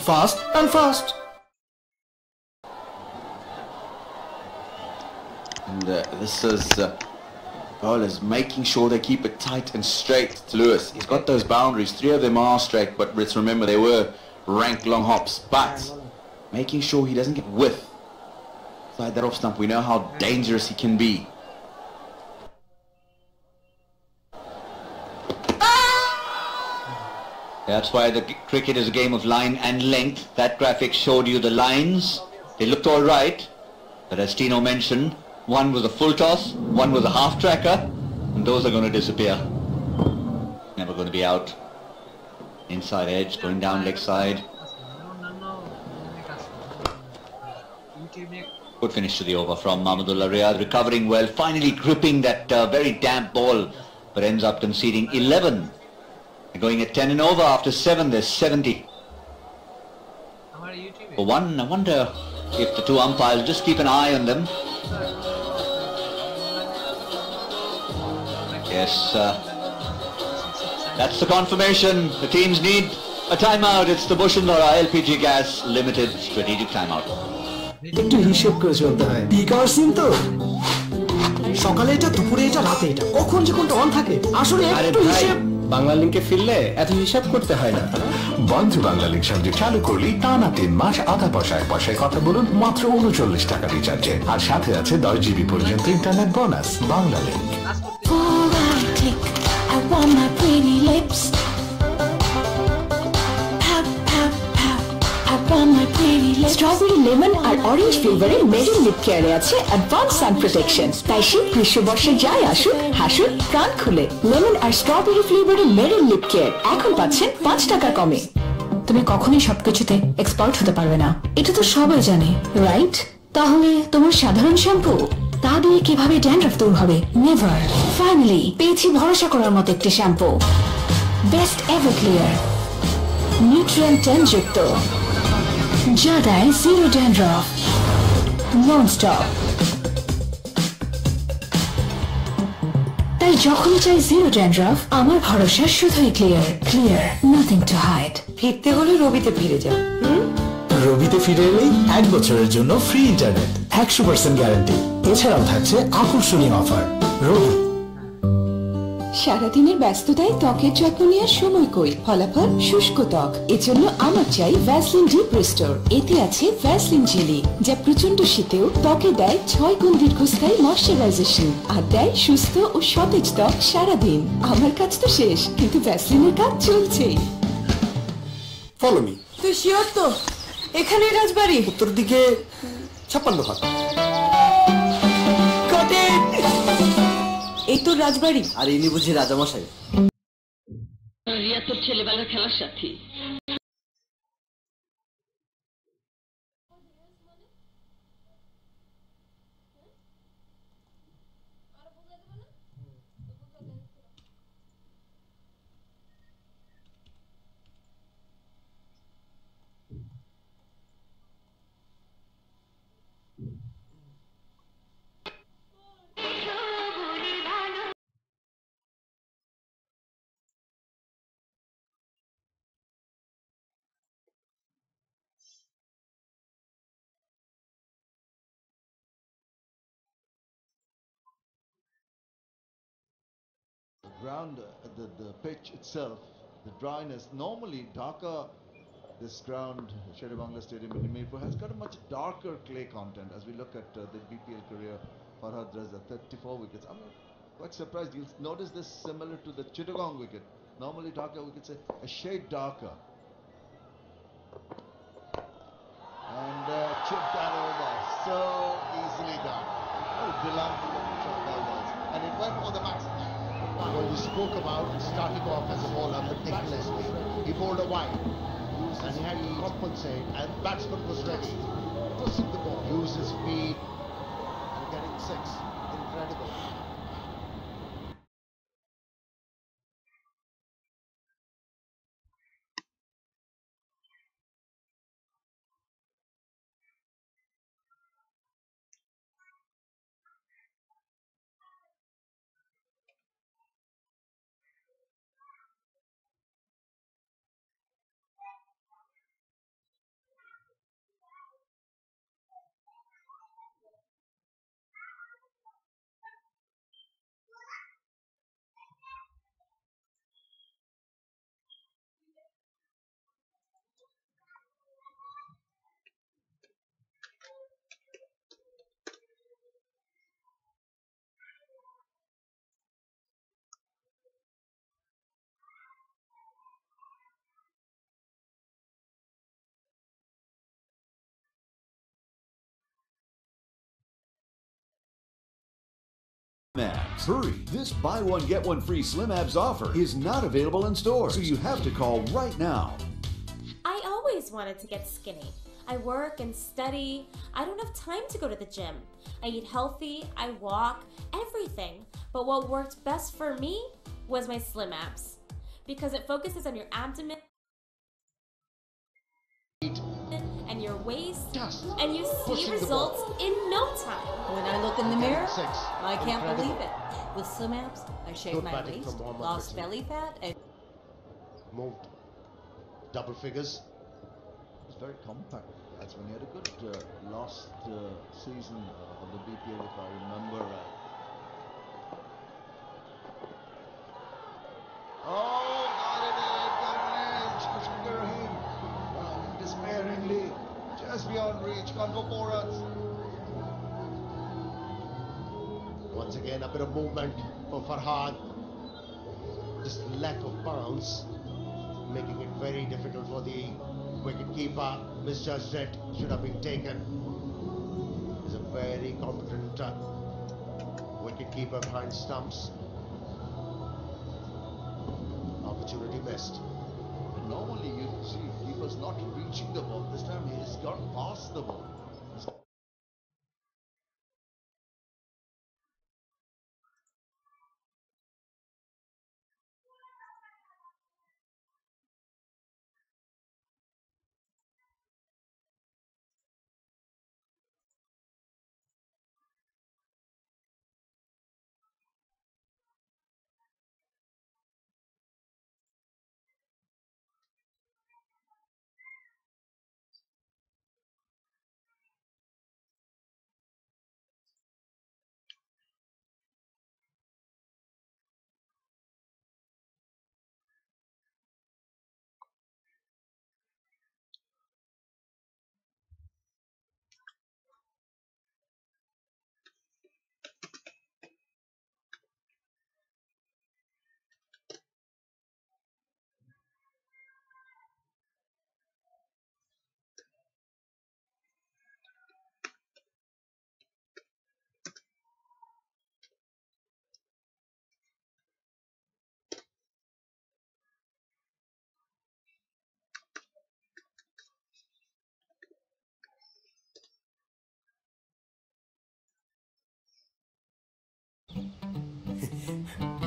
Fast and fast. And this is bowlers making sure they keep it tight and straight to Lewis. He's got those boundaries. 3 of them are straight, but let's remember they were rank long hops. But making sure he doesn't get width inside that off stump. We know how dangerous he can be. That's why the cricket is a game of line and length. That graphic showed you the lines. They looked all right. But as Tino mentioned, one was a full toss, one was a half tracker, and those are going to disappear. Never going to be out. Inside edge, going down leg side. Good finish to the over from Mahmudullah Riyad, recovering well, finally gripping that very damp ball, but ends up conceding 11. They're going at 10 and over after 7, there's 70. For one, I wonder if the 2 umpires just keep an eye on them. Yes, that's the confirmation. The teams need a timeout. It's the Bushindora LPG Gas Limited strategic timeout. একটু হিসাব করে চলতে হয়। Peak hour scene তো সকালে এটা দুপুরে এটা রাতে এটা কখন যে কোনটা অন থাকে আসলে একটু হিসাব বাংলা লিংকে ফিরলে এত হিসাব করতে হয় না। বন্ধু বাংলা লিংক সঙ্গে চালু করলেই টানা 3 মাস আধা পয়সায় কথা বলুন মাত্র 39 টাকা রিচার্জে আর সাথে আছে 10 জিবি পর্যন্ত internet bonus. Bangla link. I want my pretty lips. Strawberry lemon আর orange flavor এর মেরিন লিপ কেয়ারে আছে অ্যাডভান্স সান প্রোটেকশন। তাই শীত গ্রীষ্ম বর্ষে যায় আসুক হাসুন প্রাণ খুলে। লেমন আর স্ট্রবেরি ফ্লেভারের মেরিন লিপ কেয়ার এখন পাচ্ছেন 5 টাকা কমে। তুমি কখনোই সবকিছুতে এক্সপার্ট হতে পারবে না, এটা তো সবাই জানে, রাইট? তাহলে তোমার সাধারণ শ্যাম্পু তা দিয়ে কিভাবে ড্যান্ড্রাফ দূর হবে? নেভার। ফাইনালি পেয়েছি ভরসা করার মতো একটি shampoo, best ever clear, nutrient 10 যুক্ত, যা দেয় জিরো ড্যান্ড্রাফ, নন স্টপ। তাই যখনই চাই জিরো ড্যান্ড্রাফ, আমার ভরসা শুধুই Clear. Clear, nothing to hide. ফিরতে হলে রবিতে ফিরে যাও। রবিতে ফিরে এলেই 1 বছরের জন্য ফ্রি ইন্টারনেট, 100% গ্যারান্টি। এছাড়াও থাকছে আকর্ষণীয় অফার। রবি। সারাদিনের ব্যস্ততায় ত্বকের যত্ন নেওয়ার সময় কই, ফলাফল শুষ্ক ত্বক। এজন্য আমার চাই ভ্যাসলিন ডিপ রিস্টোর। এতে আছে ভ্যাসলিন জেলি, যা প্রচন্ড শীতেও ত্বকে দেয় 6 গুণ দীর্ঘস্থায়ী ময়শ্চারাইজেশন আর দেয় সুস্থ ও সতেজ ত্বক সারাদিন। আমার কাজ তো শেষ, কিন্তু ভ্যাসলিনের কাজ চলছেই। Follow me. তুই শিওর তো এখানে রাজবাড়ি? উত্তর দিকে 56 হাত। এই তো রাজবাড়ি। আর ইনি বুঝি রাজামশাই? রিয়া তোর ছেলেবেলার খেলার সাথী। Ground, the pitch itself, the dryness, normally darker, this ground, Sher-e-Bangla Stadium in Mirpur has got a much darker clay content. As we look at the BPL career, Farhad Raza, 34 wickets. I'm quite surprised. You'll notice this similar to the Chittagong wicket. Normally darker wickets, a shade darker. And chipped that over, so easily done. Oh, delightful shot that was. And it went for the maximum. Well, you spoke about starting off as a bowler meticulously. He bowled a wide, and he had to compensate, and batsman was ready. Tossing the ball, use his speed, and getting 6. Incredible. Abs. Hurry! This buy one get one free Slim Abs offer is not available in stores, so you have to call right now. I always wanted to get skinny. I work and study. I don't have time to go to the gym. I eat healthy, I walk, everything. But what worked best for me was my Slim Abs, because it focuses on your abdomen and your waist, and you see results in no time. When I look in the mirror, I can't believe it. With Slim Abs, I shaved my waist, lost belly fat, and moved double figures. It's very compact. That's when he had a good last season of the BPL, if I remember right. Oh, got it in, despairingly, just beyond reach, gone for 4 runs. Once again, a bit of movement for Farhad. Just lack of bounce, making it very difficult for the wicketkeeper. Misjudged it, should have been taken. He's a very competent wicketkeeper behind stumps. Opportunity missed. Normally you see keepers not reaching the ball. This time he's gone past the ball.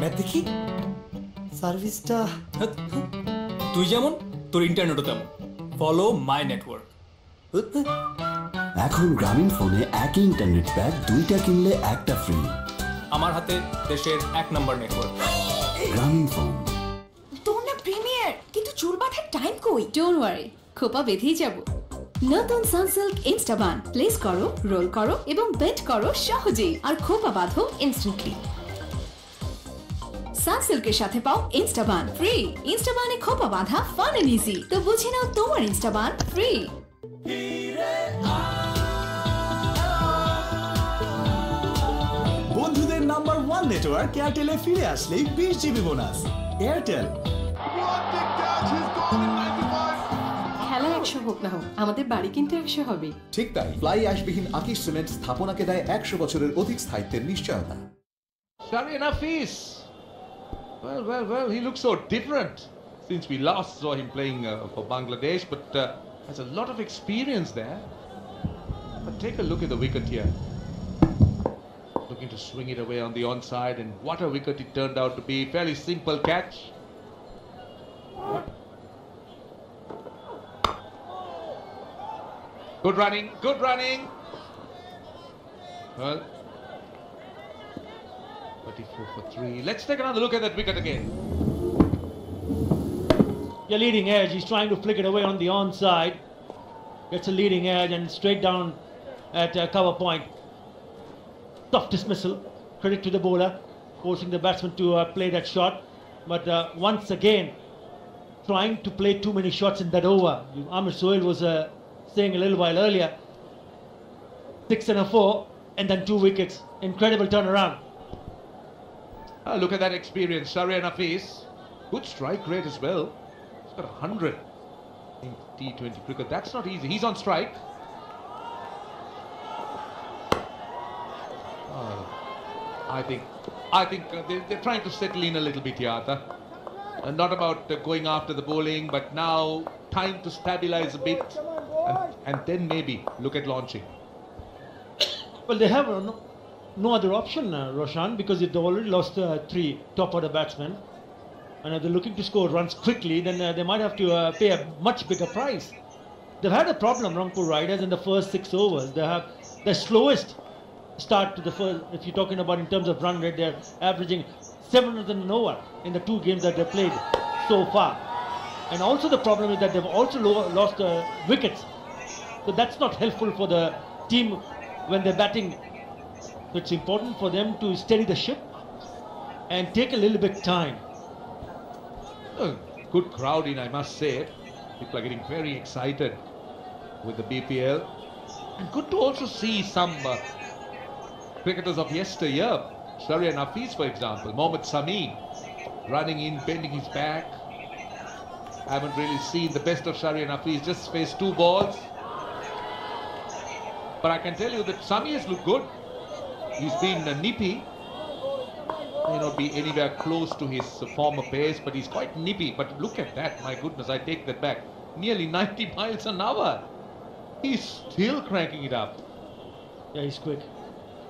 Math দেখি সার্ভিসটা তুই যেমন তোর ইন্টারনেটও তেমন। Follow my network. এখন গ্রামীণ ফোনে একই ইন্টারনেট প্যাক 2টা কিনলে একটা ফ্রি। আমার হাতে দেশের 1 নম্বর নেটওয়ার্ক। গ্রামীণ ফোন। তোর না প্রিমিয়ার, কিন্তু চুল বাঁধার টাইম কই? ডোন্ট ওয়ারি, খোপা বেঁধেই যাব। নতুন সানসিল্ক ইনস্টাবান প্লেস করো, রোল করো এবং বেন্ড করো সহজেই, আর খোপা বাঁধো ইনস্ট্যান্টলি। সানসিল্কের সাথে পাও ইনস্টাবান ফ্রি। ইনস্টাবানে খোপা বাঁধা ফান এন্ড ইজি। তো বুঝে নাও তোমার ইনস্টাবান ফ্রি। বন্ধুদের নাম্বার 1 নেটওয়ার্ক এয়ারটেলে ফিরে আসলেই 20 জিবি বোনাস। এয়ারটেল। খেলা 100 হোক না হোক, আমাদের বাড়ি কিন্তু 100 হবে। ঠিক তাই, ফ্লাই অ্যাশবিহীন আকিশ সিমেন্ট স্থাপনাকে দেয় 100 বছরের অধিক স্থায়িত্বের নিশ্চয়তা। Shari Nafis. Well, he looks so different since we last saw him playing for Bangladesh, but has a lot of experience there. But take a look at the wicket here. Looking to swing it away on the onside, and what a wicket it turned out to be. Fairly simple catch. Good running, good running. Well, 34 for 3. Let's take another look at that wicket again. Yeah, leading edge. He's trying to flick it away on the onside. Gets a leading edge and straight down at cover point. Tough dismissal. Credit to the bowler, forcing the batsman to play that shot. But once again, trying to play too many shots in that over. Amir Sohail was saying a little while earlier, 6 and a 4, and then 2 wickets. Incredible turnaround. Look at that experience, Shari Nafis. Good strike rate as well. He's got 100 in T20 cricket. That's not easy. He's on strike. I think they're trying to settle in a little bit here, Arthur. And not about going after the bowling, but now time to stabilize a bit and then maybe look at launching. Well, they have no other option, Roshan, because they've already lost 3 top order batsmen. And if they're looking to score runs quickly, then they might have to pay a much bigger price. They've had a problem, Rongpur Riders, in the first 6 overs. They have the slowest start to the first. If you're talking about in terms of run rate, they're averaging 7 runs an over in the 2 games that they've played so far. And also the problem is that they've also lost wickets. So that's not helpful for the team when they're batting. So it's important for them to steady the ship and take a little bit time. Good crowd in, I must say. People are getting very excited with the BPL. And good to also see some cricketers of yesteryear. Shahriar Hafiz, for example. Mohammad Sami running in, bending his back. I haven't really seen the best of Shahriar Hafiz. Just faced 2 balls. But I can tell you that Sami has looked good. He's been nippy. May not be anywhere close to his former pace, but he's quite nippy. But look at that, my goodness, I take that back. Nearly 90 miles an hour. He's still cranking it up. Yeah, he's quick.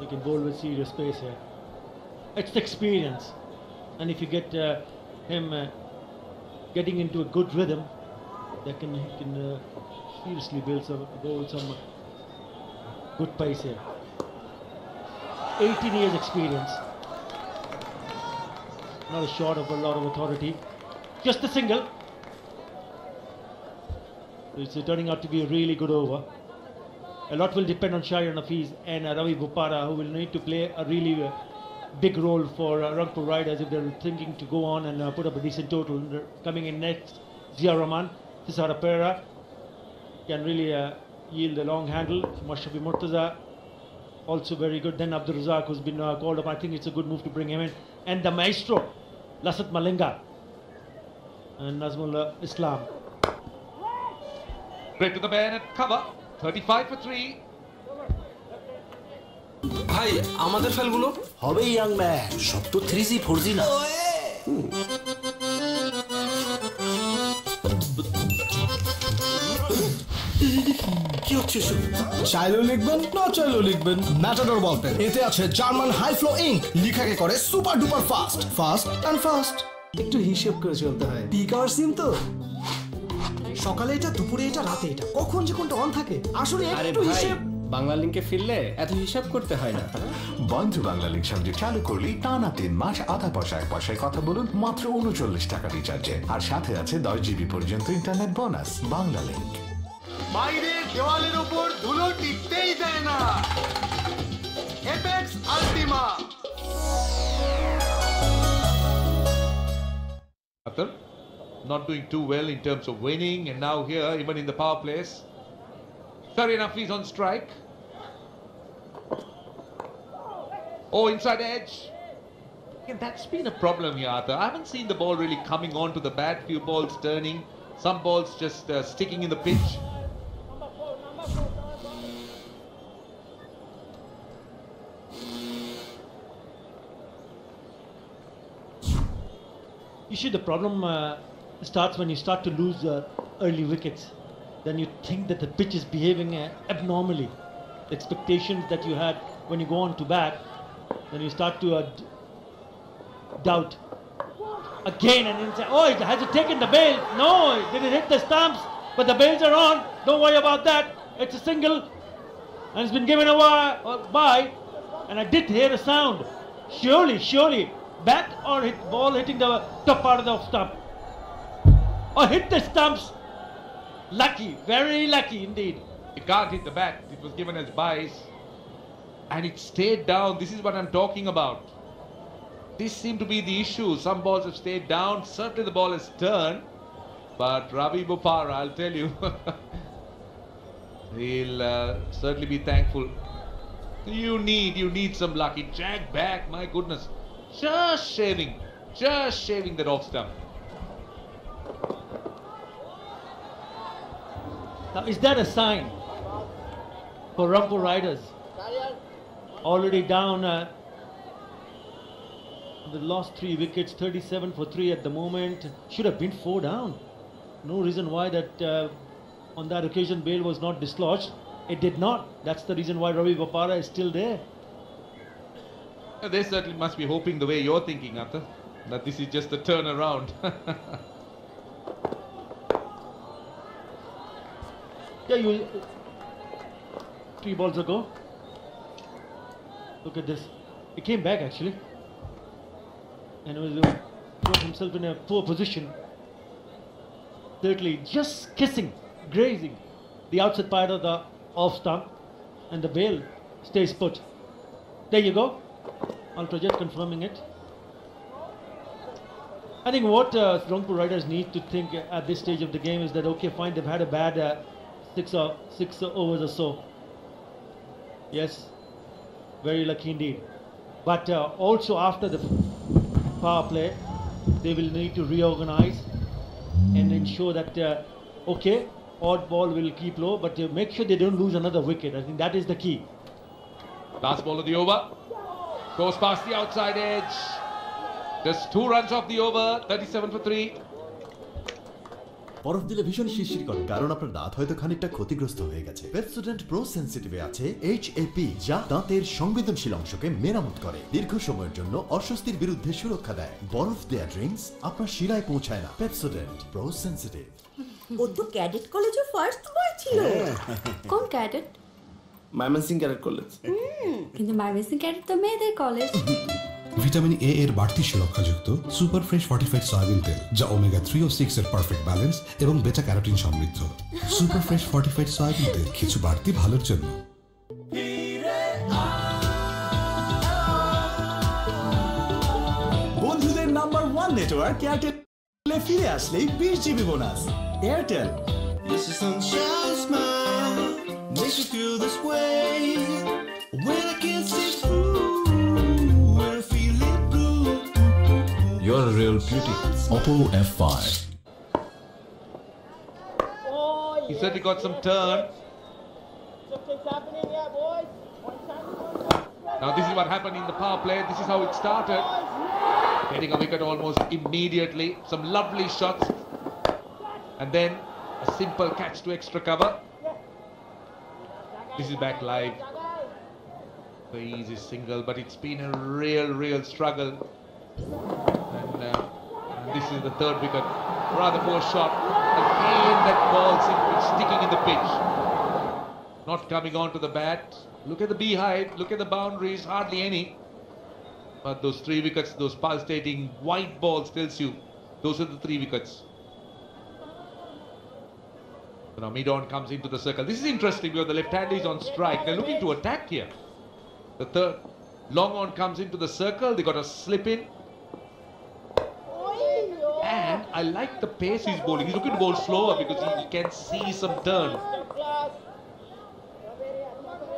He can bowl with serious pace here. It's the experience. And if you get him getting into a good rhythm, he can seriously bowl some good pace here. 18 years experience. Not a shot of a lot of authority. Just a single. It's turning out to be a really good over. A lot will depend on Shahriar Hafiz and Ravi Bopara, who will need to play a really big role for Rangpur Riders if they're thinking to go on and put up a decent total. They're coming in next, Zia Rahman, Tisara Pereira can really yield a long handle. Mashrafi Murtaza also very good. Then Abdul Razak, who's been called up. I think it's a good move to bring him in. And the maestro, Lasat Malinga and Nazmul Islam. Straight to the man at cover. 35 for 3. ভাই আমাদের ফেলগুলো হবে young man, সব তো 3G 4G না। কি হচ্ছে এসব? চাইলেও লিখবেন, না চাইলেও লিখবেন। ম্যাটাডোর বল পেন, এতে আছে জার্মান হাই ফ্লো ইঙ্ক, লিখাকে করে super duper fast and fast. একটু হিসেব করে চলতে হয়। পিক আওয়ার সিম তো, সকালে এটা, দুপুরে এটা, রাতে এটা, কখন যে কোনটা অন থাকে আসলে একটু হিসেব। বাংলা লিংকে ফিরলে এত হিসাব করতে হয় না। বন্ধু বাংলা লিংক সংযোগ চালু করলেই টানা 3 মাস আধা পয়সা 1 পয়সায় কথা বলুন মাত্র 39 টাকা রিচার্জে, আর সাথে আছে 10 GB পর্যন্ত ইন্টারনেট বোনাস। বাংলা লিংক। বাইরের দেওয়ালের উপর ধুলো টিকতেই দেয় না। Apex আল্টিমা। Not doing too well in terms of winning, and now here, even in the power plays, Shahriar Hafiz on strike. Oh, inside edge. And that's been a problem here, Arthur. I haven't seen the ball really coming on to the bat. Few balls turning, some balls just sticking in the pitch. You see, the problem starts when you start to lose early wickets. Then you think that the pitch is behaving abnormally. The expectations that you had when you go on to bat, then you start to doubt again, and then say, oh, has it taken the bail? No, did it hit the stumps? But the bails are on. Don't worry about that. It's a single, and it's been given by, and I did hear a sound. Surely, bat or ball hitting the top part of the stump, or hit the stumps. Lucky, very lucky indeed. It can't hit the bat. It was given as buys, and it stayed down. This is what I'm talking about. This seemed to be the issue. Some balls have stayed down. Certainly the ball has turned, but Ravi Bopara, I'll tell you, he'll certainly be thankful. You need some luck. It jagged back, my goodness. Just shaving that off stump. Now, is that a sign for Rangpur Riders? Already down They lost 3 wickets, 37 for 3 at the moment. Should have been 4 down. No reason why that on that occasion Bale was not dislodged. It did not. That's the reason why Ravi Bopara is still there. They certainly must be hoping the way you're thinking, Arthur, that this is just a turnaround. Yeah, you 3 balls ago. Look at this. He came back actually, and was put himself in a poor position. Thirdly, just kissing, grazing the outside part of the off stump, and the Bale stays put. There you go. Ultrajet confirming it. I think what Rongpur Riders need to think at this stage of the game is that, okay, fine, they've had a bad 6 overs or so. Yes, very lucky indeed. But also after the power play, they will need to reorganize and ensure that, okay, odd ball will keep low, but make sure they don't lose another wicket. I think that is the key. Last ball of the over. Goes past the outside edge. Just 2 runs off the over. 37 for 3. বরফ দিলে ভীষণ শিরশির করে, কারণ আপনার দাঁত হয়তো খানিকটা ক্ষতিগ্রস্ত হয়ে গেছে। পেপসোডেন্ট প্রো সেনসিটিভে আছে HAP, যা দাঁতের সংবেদনশীল অংশকে মেরামত করে, দীর্ঘ সময়ের জন্য অস্বস্তির বিরুদ্ধে সুরক্ষা দেয়। বরফ দেয়া ড্রিঙ্কস আপনার শিরায় পৌঁছায় না। Pepsodent pro sensitive. ও তো ক্যাডেট কলেজে ফার্স্ট বয় ছিল। কোন ক্যাডেট? Mymensingh cadet college. কিন্তু ময়মনসিংহ ক্যাডেট তো মেয়েদের কলেজ। ভিটামিন এ এর বাড়তি সুরক্ষাযুক্ত সুপার ফ্রেশ ফর্টিফাইড সয়াবিন তেল, যা ওমেগা 3 ও 6 এর পারফেক্ট ব্যালেন্স এবং বেটা ক্যারোটিন সমৃদ্ধ। সুপার ফ্রেশ ফর্টিফাইড সয়াবিন তেল, কিছু বাড়তি ভালোর জন্য। বন্ধুদের নাম্বার 1 নেটওয়ার্ক এয়ারটেলে ফিরে আসলেই 20 GB bonus. Airtel. This is sunshine smile, makes you feel this way. When I can't see through, when I feel it blue. You're a real beauty. Oppo F5. He certainly got some turn. Now this is what happened in the power play. This is how it started. Getting a wicket almost immediately. Some lovely shots. And then a simple catch to extra cover. This is back live. Very easy single, but it's been a real struggle. And this is the 3rd wicket. Rather poor shot. Again that ball simply sticking in the pitch. Not coming on to the bat. Look at the beehive, look at the boundaries, hardly any. But those 3 wickets, those pulsating white balls tells you, those are the 3 wickets. Now mid-on comes into the circle. This is interesting because the left-hander is on strike. They're looking to attack here. The 3rd long on comes into the circle. They got a slip in. And I like the pace he's bowling. He's looking to bowl slower because he can see some turn.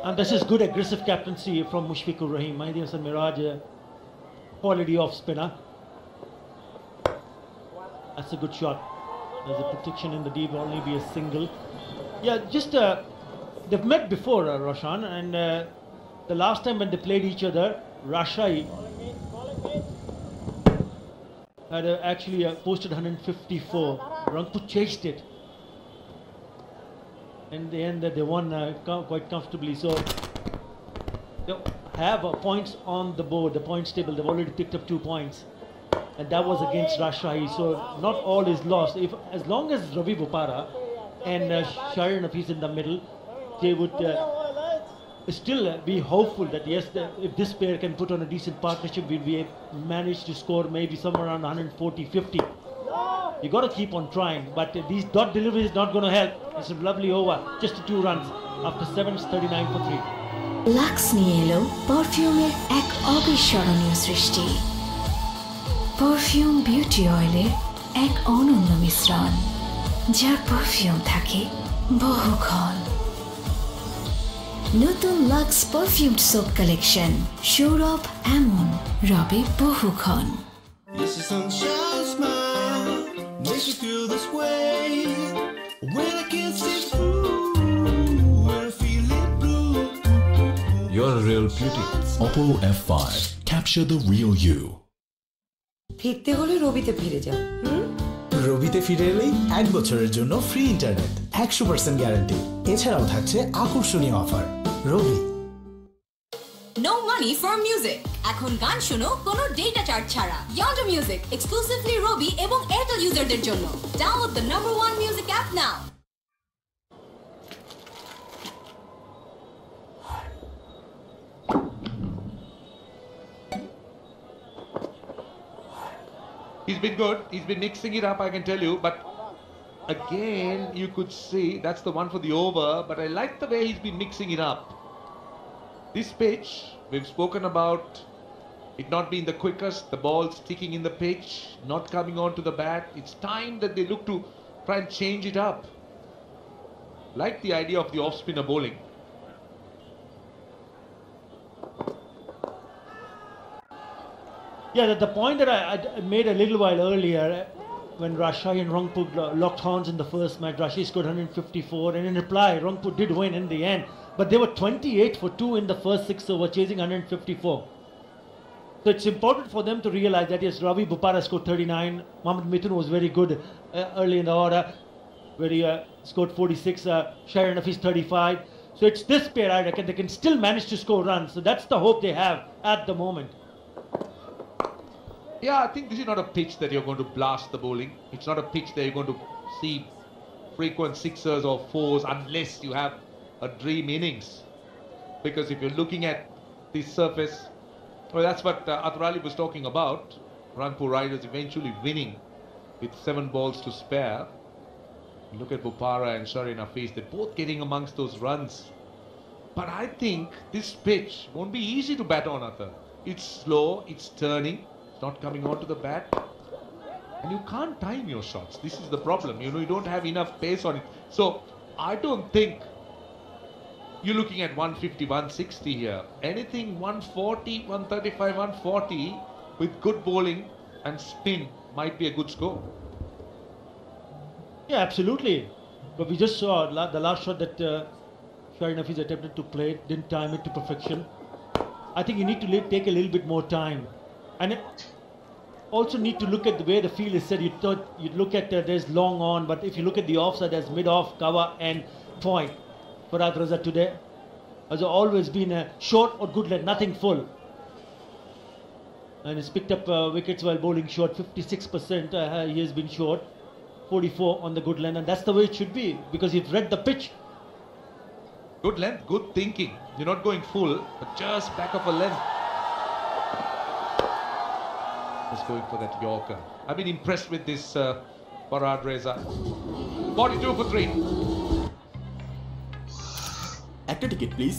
And this is good aggressive captaincy from Mushfiqur Rahim. Mahdi Hasan Miraj, quality off spinner. That's a good shot. There's a protection in the deep, will only be a single. Yeah, just they've met before, Roshan, and the last time when they played each other, Rajshahi had actually posted 154. Rangpur chased it. In the end, they won quite comfortably. So they have points on the board, the points table. They've already picked up 2 points. And that was against Rajshahi, so not all is lost. As long as Ravi Bopara and Shahir Nafees in the middle, they would still be hopeful that yes, if this pair can put on a decent partnership, we'll be manage to score maybe somewhere around 140-50. You got to keep on trying, but these dot delivery is not going to help. It's a lovely over, just 2 runs after 7, 39 for 3. Lux নিয়ে এলো পারফিউমের এক অবিস্মরণীয় সৃষ্টি। Perfume beauty অয়েলের এক অনন্য মিশ্রণ, যার পারফিউম থাকে বহুক্ষণ। নতুন লাক্স পারফিউম সোপ কালেকশন, সৌরভ এমন রবে বহুক্ষণ। This is sunshine smile, makes you feel this way. When I can't see through, when I feel it blue. You're a real beauty. Oppo F5. Capture the real you. ফিরতে হলে রবিতে ফিরে যাও। রবিতে ফিরে এলেই 1 বছরের জন্য ফ্রি ইন্টারনেট, 100% গ্যারান্টি। এছাড়াও থাকছে আকর্ষণীয় offer. Robi. No money for music. এখন গান শুনো কোনো ডেটা চার্জ ছাড়া। Yonder Music exclusively Robi এবং Airtel userদের জন্য। Download the #1 music app now. He's been good. He's been mixing it up, I can tell you. But again, you could see that's the one for the over. But I like the way he's been mixing it up. This pitch, we've spoken about it not being the quickest, the ball sticking in the pitch, not coming onto the bat. It's time that they look to try and change it up. Like the idea of the off-spinner bowling. Yeah, the point that I made a little while earlier, when rajsahi and rongpur locked horns in the first match, rajsahi scored 154, and in reply, rongpur did win in the end. But they were 28 for 2 in the first 6 over, chasing 154. So it's important for them to realize that yes, Ravi Bopara scored 39. Mohammad Mithun was very good early in the order, where he scored 46. Sharon Hafiz 35. So it's this pair, I reckon, they can still manage to score runs. So that's the hope they have at the moment. Yeah, I think this is not a pitch that you're going to blast the bowling. It's not a pitch that you're going to see frequent sixers or fours unless you have a dream innings. Because if you're looking at this surface, well, that's what Aturali was talking about. Rangpur Riders eventually winning with 7 balls to spare. Look at Bopara and Sharin Hafiz. They're both getting amongst those runs. But I think this pitch won't be easy to bat on, Athar. It's slow, it's turning. It's not coming onto the bat, and you can't time your shots. This is the problem. You know, you don't have enough pace on it. So I don't think you're looking at 150, 160 here. Anything 140, 135, 140 with good bowling and spin might be a good score. Yeah, absolutely. But we just saw the last shot that Sharin Hafiz attempted to play, didn't time it to perfection. I think you need to take a little bit more time. And also need to look at the way the field is set. You'd look at there's long on, but if you look at the offside, there's mid-off, cover and point. Farhad Raza today has always been a short or good length, nothing full. And he's picked up wickets while bowling short. 56% he has been short, 44 on the good length, and that's the way it should be because he's read the pitch. Good length, good thinking. You're not going full, but just back of a length. Just going for that Yorker. I've been impressed with this Farhad Reza. 42 for 3. একটা ticket please.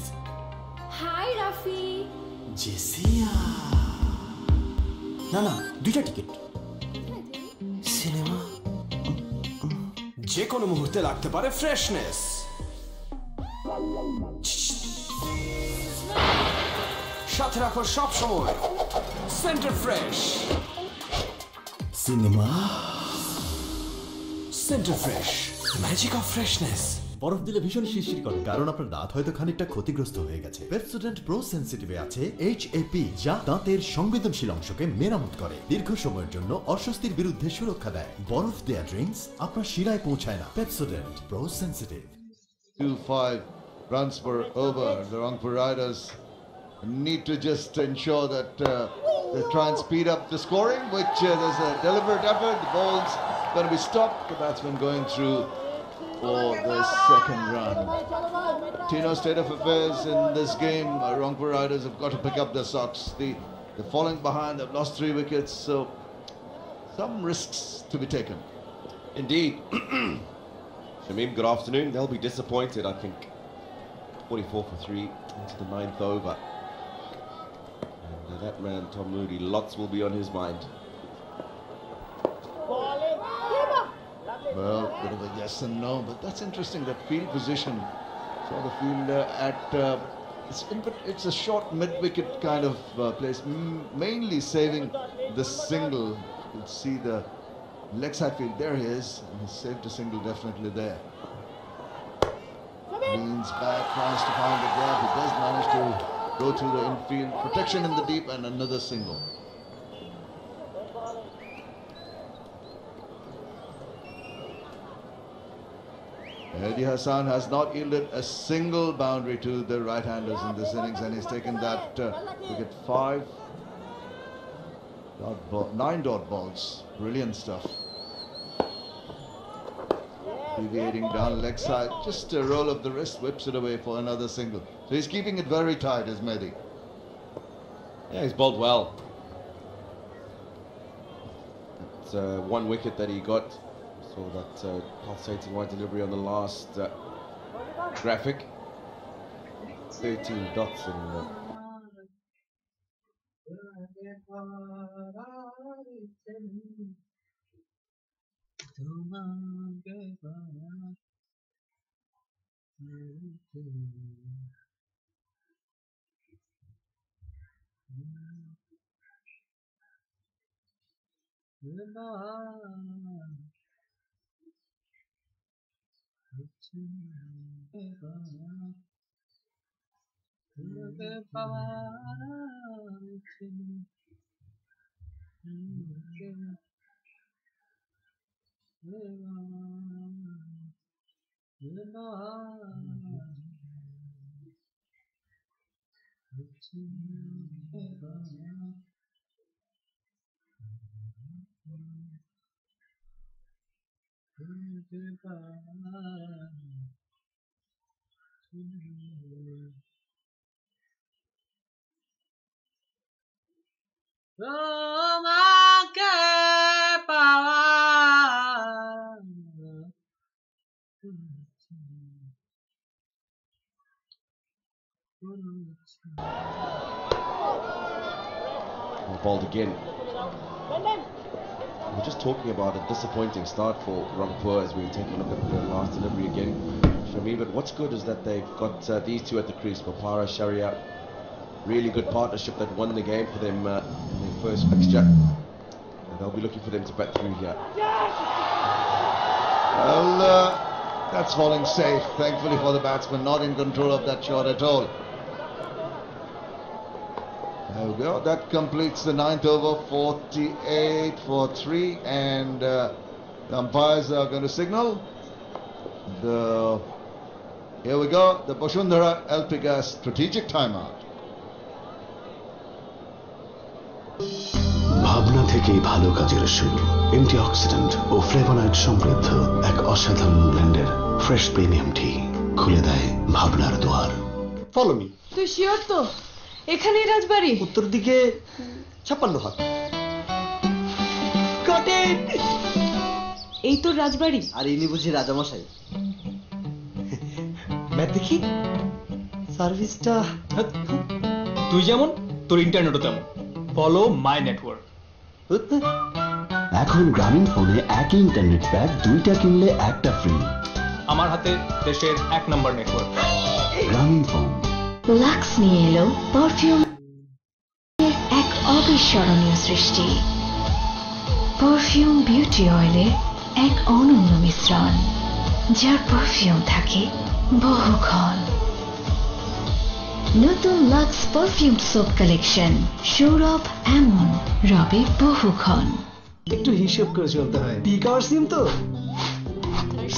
High Rafi. জেসিয়া। না 2টা ticket. Cinema যে কোনো মুহূর্তে লাগতে পারে freshness. সাথে রাখো সব সময় centre fresh. Cinema centre fresh, magic of freshness. বরফ দিলে ভীষণ শিরশির করে, কারণ আপনার দাঁত হয়তো খানিকটা ক্ষতিগ্রস্ত হয়ে গেছে। পেপসোডেন্ট প্রো সেনসিটিভে আছে HAP, যা দাঁতের সংবেদনশীল অংশকে মেরামত করে, দীর্ঘ সময়ের জন্য অস্বস্তির বিরুদ্ধে সুরক্ষা দেয়। বরফ দেয়া ড্রিঙ্কস আপনার শিরায় পৌঁছায় না। Pepsodent pro sensitive. 2-5 runs per over. The Rangpur Riders need to just ensure that they try and speed up the scoring, which there's a deliberate effort. The ball's going to be stopped. The batsman going through for the second run. Tino, state of affairs in this game, Rangpur Riders have got to pick up their socks. They're falling behind. They've lost 3 wickets, so some risks to be taken. Indeed. Shamim, good afternoon. They'll be disappointed, I think. 44 for 3 into the 9th over. And that man, Tom Moody, lots will be on his mind. Well, bit of a yes and no, but that's interesting, that field position. Saw the field at, it's a short mid-wicket kind of place, mainly saving the single. You can see the leg side field, there he is, and he's saved a single definitely there. Leans back, tries to find the gap, he does manage to go to the infield, protection in the deep and another single. Mehdi Hassan has not yielded a single boundary to the right-handers in this innings, and he's taken that wicket 9 dot balls. Brilliant stuff. Deviating down leg side, just a roll of the wrist, whips it away for another single. So he's keeping it very tight, is Mehdi. Yeah, he's bowled well. It's one wicket that he got. So that pulsating wide delivery on the last graphic. 13 dots in bowled again. We're just talking about a disappointing start for Rongpur as we take a look at the last delivery again for me. But what's good is that they've got these two at the crease, Bopara, Sharia. Really good partnership that won the game for them in their first fixture. And they'll be looking for them to bat through here. Well, that's falling safe, thankfully for the batsman, not in control of that shot at all. There we go, that completes the 9th over, 48 for 3, and the umpires are going to signal. Here we go, the Bashundhara Elpiga strategic timeout. ভাবনা থেকেই ভালো কাজের শুরু। Antioxidant ও flavonoid সমৃদ্ধ এক অসাধারণ ব্লেন্ডের fresh premium টি খুলে দেয় ভাবনার দুয়ার। Follow me. তুই শিওর তো এখানেই রাজবাড়ি? উত্তর দিকে 56 হাত। Got it. এই তো রাজবাড়ি। আর ইনি বুঝি রাজামশাই। ম্যাপ দেখি সার্ভিসটা। তুই যেমন তোর ইন্টারনেটও তেমন। Follow my network. এখন গ্রামীণ ফোনে একই ইন্টারনেট প্যাক 2টা কিনলে একটা ফ্রি। আমার হাতে দেশের 1 নম্বর নেটওয়ার্ক। গ্রামীণ ফোন। লাক্স নিয়ে এলো পারফিউম এক অবিস্মরণীয় সৃষ্টি। পারফিউম বিউটি অয়েলের এক অনন্য মিশ্রণ, যার পারফিউম থাকে বহুক্ষণ। নতুন লাক্স পারফিউম সোপ কালেকশন, সৌরভ এমন রবে বহুক্ষণ। একটু হিসেব করে চলতে হয়, পিক আওয়ার সিম তো।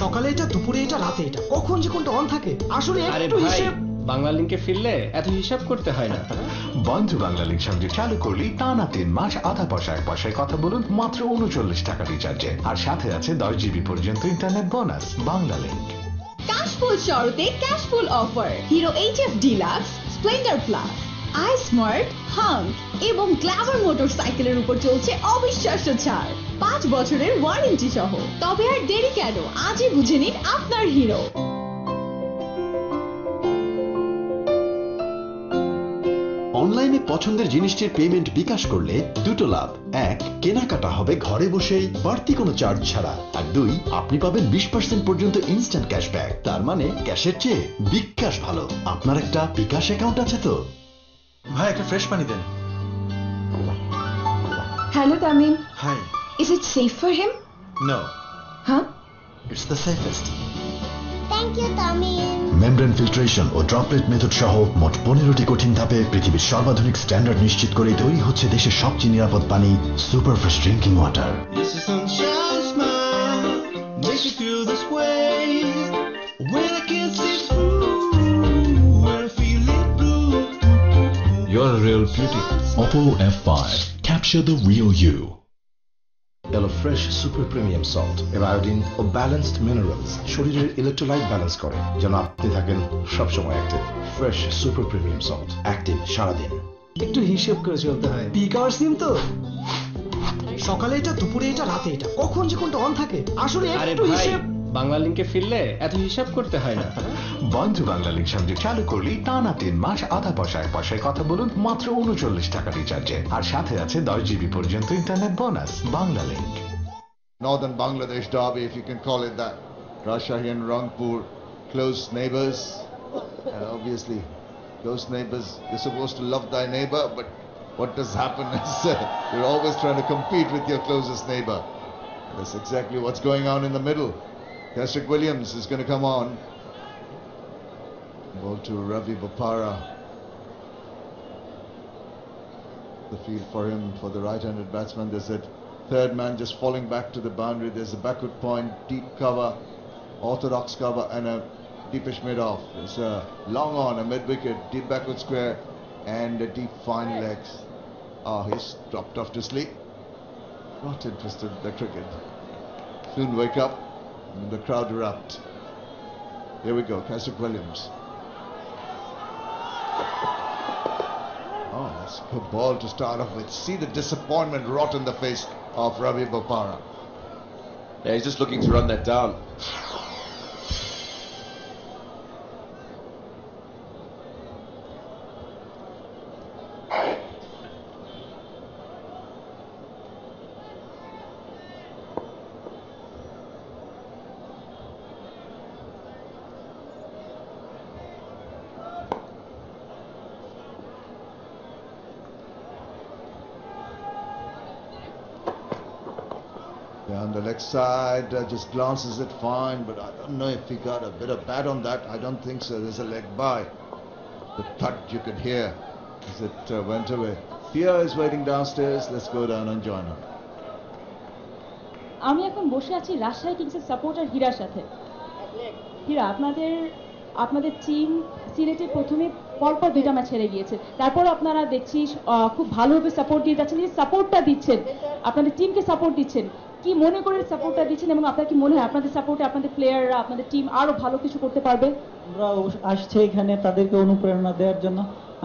সকালে এটা, দুপুরে এটা, রাতে এটা, কখন যে কোনটা অন থাকে আসলে একটু হিসেব। বাংলা লিংকে ফিরলে এত হিসাব করতে হয় না। বন্ধু বাংলা লিংক সঙ্গে চালু করলেই টানা 3 মাস আধা পয়সা 1 পয়সায় কথা বলুন মাত্র 39 টাকা রিচার্জে, আর সাথে আছে 10 জিবি পর্যন্ত internet bonus. Bangla link. Cashful শরতে cashful offer, Hero HF Deluxe, Splendor Plus, iSmart, Hunk এবং গ্ল্যামার মোটরসাইকেলের উপর চলছে অবিশ্বাস্য ছাড়, 5 বছরের ওয়ারেন্টি সহ। তবে আর দেরি কেন, আজই বুঝে নিন আপনার হিরো। অনলাইনে পছন্দের জিনিসটির পেমেন্ট বিকাশ করলে দুটো লাভ। 1, কেনাকাটা হবে ঘরে বসেই বাড়তি কোনো চার্জ ছাড়া, আর 2, আপনি পাবেন 20% পর্যন্ত ইনস্ট্যান্ট ক্যাশব্যাক। তার মানে ক্যাশের চেয়ে বিকাশ ভালো। আপনার একটা বিকাশ অ্যাকাউন্ট আছে তো? ভাই একটা ফ্রেশ পানি দেন। Hello Tamim. Hi. Is it safe for him? No. Huh? It's the safest. Thank you, Tamim. Membrane filtration ও ড্রপলেট মেথড সহ মোট 15টি কঠিন ধাপে পৃথিবীর সর্বাধুনিক স্ট্যান্ডার্ড নিশ্চিত করে তৈরি হচ্ছে দেশের সবচেয়ে নিরাপদ পানি, super fresh drinking water. This is sunshine smile, makes you feel this way. the real beauty. Oppo F5. Capture the real you. এলো ফ্রেশ সুপার প্রিমিয়াম সল্ট এর আয়োডিন ও ব্যালেন্সড মিনারেলস শরীরের ইলেকট্রোলাইট ব্যালেন্স করে যেন আপনি থাকেন সবসময় active. Fresh super premium salt, active সারাদিন। একটু হিসেব করে চলতে হয়, পিক আওয়ার সিম তো, সকালে এটা, দুপুরে এটা, রাতে এটা, কখন যে কোনটা অন থাকে আসলে একটু হিসেব। বাংলা লিংকে ফিরলে এত হিসাব করতে হয় না। বন্ধু বাংলা লিংক সংযোগ চালু করলেই টানা 3 মাস আধা পয়সায় পয়সায় কথা বলুন মাত্র 39 টাকা রিচার্জে, আর সাথে আছে 10 জিবি পর্যন্ত internet bonus. Bangla link. Northern Bangladesh derby, if you can call it that. Rajshahi and Rongpur, close neighbors, and obviously close neighbors, you're supposed to love thy neighbor, but what does happen is you're always trying to compete with your closest neighbor. That's exactly what's going on in the middle. Patrick Williams is going to come on. Ball to Ravi Bopara. The field for him, for the right-handed batsman. There's a third man just falling back to the boundary. There's a backward point, deep cover, orthodox cover, and a deepish mid-off. There's a long on, a mid-wicket, deep backward square, and a deep fine legs. Oh, he's dropped off to sleep. Not interested in the cricket. Soon wake up and the crowd erupt. Here we go, Patrick Williams. Oh, that's a good ball to start off with. See the disappointment rot in the face of Ravi Bopara. Yeah, he's just looking to run that down. Down the leg side, just glances it fine, but I don't know if he got a bit of bat on that. I don't think so. There's a leg by. The thud you could hear as it went away. Pia is waiting downstairs. Let's go down and join her. আমি এখন বসে আছি রাজশাহী কিংসের supporter হীরার সাথে। হীরা, আপনাদের team সিলেটে প্রথমে পরপর 2টা ম্যাচ হেরে গিয়েছে, তারপর আপনারা দেখছি খুব ভালোভাবে সাপোর্ট দিয়ে যাচ্ছেন। যে সাপোর্টটা দিচ্ছেন, আপনাদের টিমকে সাপোর্ট দিচ্ছেন, কি মনে করে সাপোর্টটা দিচ্ছেন এবং আপনার কি মনে হয় আপনাদের সাপোর্টে আপনাদের প্লেয়াররা, আপনাদের টিম আরো ভালো কিছু করতে পারবে? আমরা আসছে এখানে তাদেরকে অনুপ্রেরণা দেওয়ার জন্য।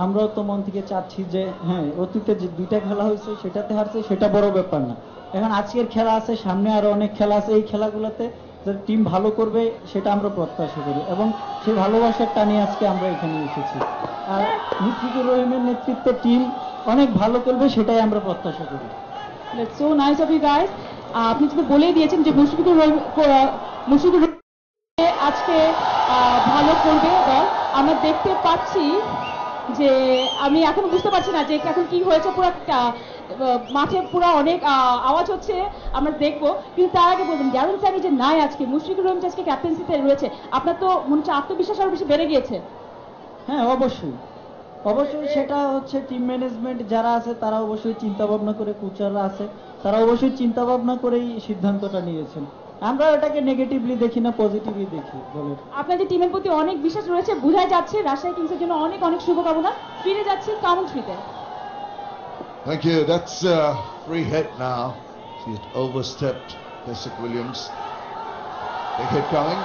আমরাও তো মন থেকে চাচ্ছি যে হ্যাঁ, অতীতে যে 2টা খেলা হয়েছে সেটাতে হারছে, সেটা বড় ব্যাপার না। এখন আজকের খেলা আছে, সামনে আরো অনেক খেলা আছে। এই খেলাগুলোতে যে টিম ভালো করবে সেটা আমরা প্রত্যাশা করি এবং সেই ভালোবাসার টানে আজকে আমরা এখানে এসেছি। আর মুশফিকুর রহিমের নেতৃত্বে টিম অনেক ভালো করবে সেটাই আমরা প্রত্যাশা করি। That's so nice of you guys. আপনি তো বলেই দিয়েছেন যে মুশফিকুর আজকে ভালো করবে দল। আমরা দেখতে পাচ্ছি যে আমি এখন বুঝতে পারছি না যে এখন কি হয়েছে, পুরো মাঠে পুরো অনেক আওয়াজ হচ্ছে, আমরা দেখবো। কিন্তু তার আগে বলবেন ড্যারেন স্যামি যে নাই আজকে, মুশফিকুর রহিম আজকে ক্যাপ্টেন্সিতে রয়েছে, আপনার তো মনে হচ্ছে আত্মবিশ্বাস আরো বেশি বেড়ে গিয়েছে? হ্যাঁ, অবশ্যই অবশ্যই। সেটা হচ্ছে টিম ম্যানেজমেন্ট যারা আছে তারা অবশ্যই চিন্তা ভাবনা করে, কোচাররা আছে তারা অবশ্যই চিন্তা ভাবনা করেই সিদ্ধান্তটা নিয়েছেন। আমরা এটাকে নেগেটিভলি দেখি না, পজিটিভলি দেখি। বলেন, আপনাদের টিমের প্রতি অনেক বিশ্বাস রয়েছে, বোঝা যাচ্ছে। রাজশাহী কিংসের জন্য অনেক অনেক শুভকামনা। ফিরে যাচ্ছি কমেন্ট্রিতে। Thank you. That's free hit now. He had overstepped Patrick Williams. Big hit coming.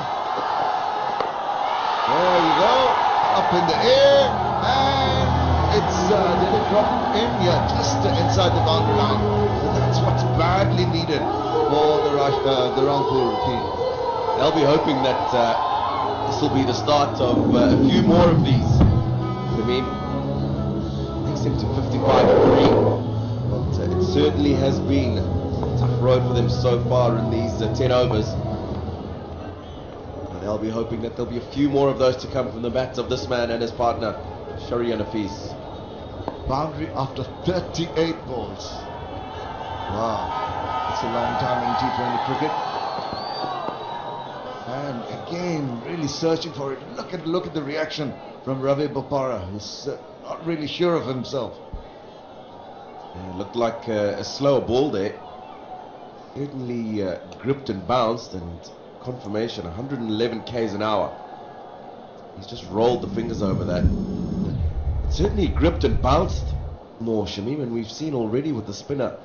There you go. Up in the air. And it's did it drop in? Yeah, just inside the boundary line. So that's what's badly needed for the Rongpur team. They'll be hoping that this will be the start of a few more of these. I mean, takes him to 55-3, but it certainly has been a tough road for them so far in these 10 overs. And they'll be hoping that there'll be a few more of those to come from the bats of this man and his partner, Sharia Nafis. Boundary after 38 balls. Wow, that's a long time in T20 cricket. And again, really searching for it. Look at the reaction from Ravi Bopara. He's not really sure of himself. Yeah, looked like a slower ball there. Certainly gripped and bounced, and confirmation 111 k's an hour. He's just rolled the fingers over that. It certainly gripped and bounced. more, Shamim, and we've seen already with the spinner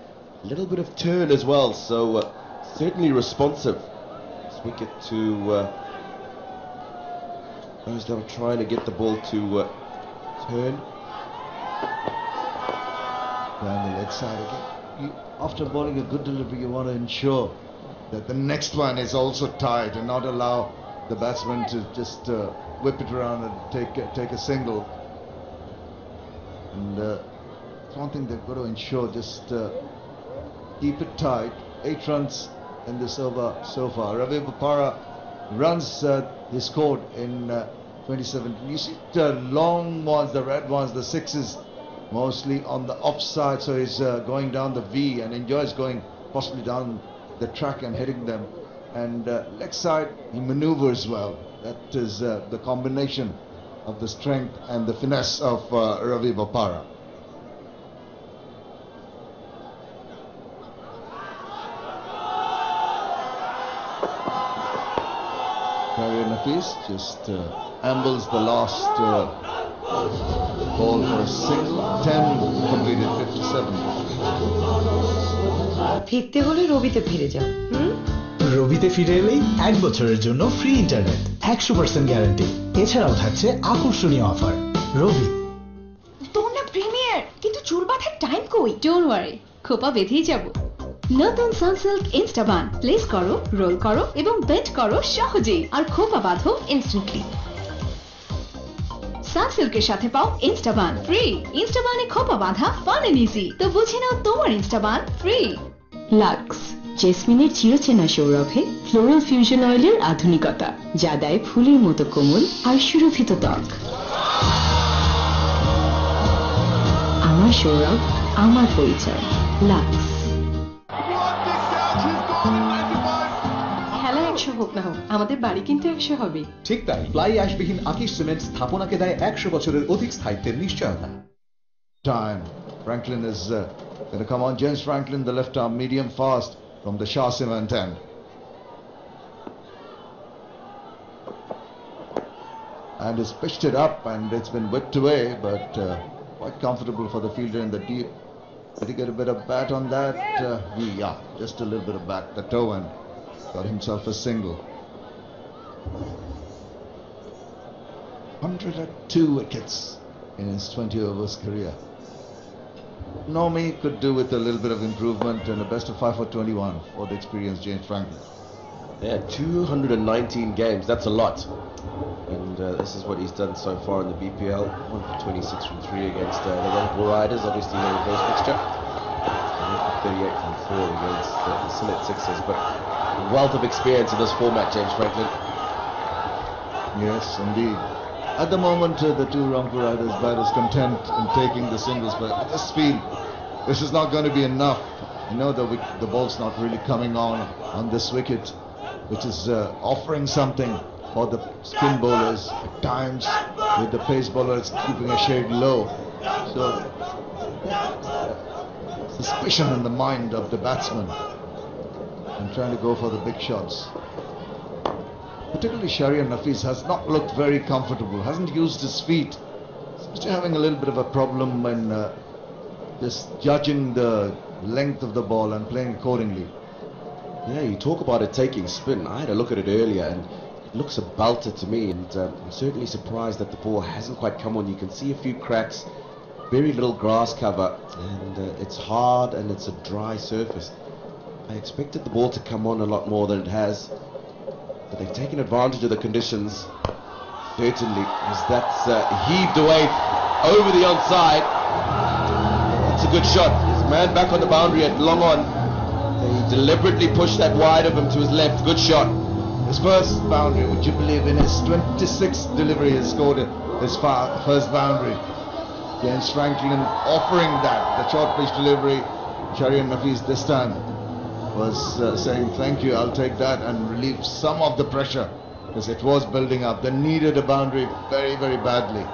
a little bit of turn as well, so certainly responsive. This wicket to those that are trying to get the ball to turn. Down the leg side again. After bowling a good delivery, you want to ensure that the next one is also tight and not allow the batsman to just whip it around and take a single. And it's one thing they've got to ensure, just keep it tight. 8 runs in this over so far. Ravi Bopara runs he scored in 2017. You see the long ones, the red ones, the sixes, mostly on the offside, so he's going down the V and enjoys going possibly down the track and hitting them. And leg side, he maneuvers well. That is the combination of the strength and the finesse of Ravi Bopara. Shahriar Nafees just ambles the last ball for a single. 10 completed, 57. ফিরতে হলে রবিতে ফিরে যাও। রবিতে ফিরে এলেই 1 বছরের জন্য free internet, 100% guarantee. এছাড়াও থাকছে আকর্ষণীয় অফার। রবি। তোর না প্রিমিয়ার, কিন্তু চুল বাঁধার টাইম কই? ডোন্ট ওয়ারি, খোপা বেঁধেই যাব। নতুন সানসিল্ক ইনস্টাবান প্লেস করো, রোল করো এবং বেন্ড করো সহজেই, আর খোপা বাঁধো ইনস্ট্যান্টলি। সানসিল্কের সাথে পাও ইনস্টাবান ফ্রি। ইনস্টাবানে খোপা বাঁধা ফান এন্ড ইজি। তো বুঝে নাও তোমার ইনস্টাবান ফ্রি। লাক্স জেসমিনের চিরচেনা সৌরভে ফ্লোরাল ফিউশন অয়েলের আধুনিকতা, যা দেয় ফুলের মতো কোমল আর সুরভিত ত্বক। আমার সৌরভ, আমার পরিচয়, লাক্স। খেলা 100 হোক না হোক, আমাদের বাড়ি কিন্তু 100 হবে। ঠিক তাই, ফ্লাই অ্যাশবিহীন আকিশ সিমেন্ট স্থাপনাকে দেয় 100 বছরের অধিক স্থায়িত্বের নিশ্চয়তা। Time. Franklin is going to come on. James Franklin, the left arm medium fast from the Shah Cement end. And has pitched it up and it's been whipped away, but quite comfortable for the fielder in the deep. Did he get a bit of bat on that? Yeah, just a little bit of bat, the toe end. Got himself a single. 102 wickets in his 20 overs career. Normie could do with a little bit of improvement, and a best of 5 for 21 for the experienced James Franklin. Yeah, 219 games, that's a lot. And this is what he's done so far in the BPL. 1 for 26 from 3 against the Rongpur Riders, obviously a reverse fixture. 38 from 4 against the Sinet Sixers, but a wealth of experience in this format, James Franklin. Yes, indeed. At the moment, the two Rongpur Riders batters content in taking the singles, but I just feel this is not going to be enough. You know, the ball's not really coming on this wicket, which is offering something for the spin bowlers. At times, with the pace bowler, it's keeping a shade low. So, suspicion in the mind of the batsman and trying to go for the big shots. Particularly Shahriar Nafees has not looked very comfortable, hasn't used his feet. Seems to be having a little bit of a problem when just judging the length of the ball and playing accordingly. Yeah, you talk about it taking spin. I had a look at it earlier and it looks a belter to me, and I'm certainly surprised that the ball hasn't quite come on. You can see a few cracks, very little grass cover, and it's hard and it's a dry surface. I expected the ball to come on a lot more than it has. But they've taken advantage of the conditions, certainly, as that's heaved away over the onside. That's a good shot. There's a man back on the boundary at long on. They deliberately pushed that wide of him to his left. Good shot. His first boundary, would you believe, in his 26th delivery, he scored his first boundary. James Franklin offering that, the short pitch delivery. Shahriar Nafees this time was saying, thank you, I'll take that, and relieve some of the pressure, because it was building up. They needed a boundary very, very badly.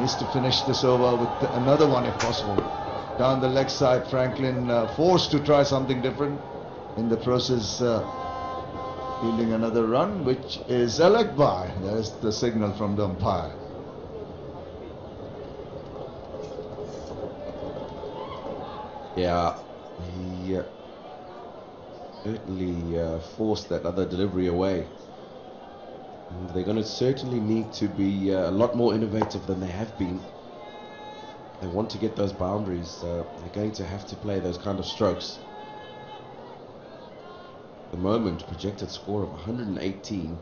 Needs to finish this over with another one if possible. Down the leg side, Franklin forced to try something different. In the process, fielding another run, which is a leg by. There's the signal from the umpire. Yeah, he certainly forced that other delivery away. And they're going to certainly need to be a lot more innovative than they have been. They want to get those boundaries. They're going to have to play those kind of strokes. At the moment, projected score of 118.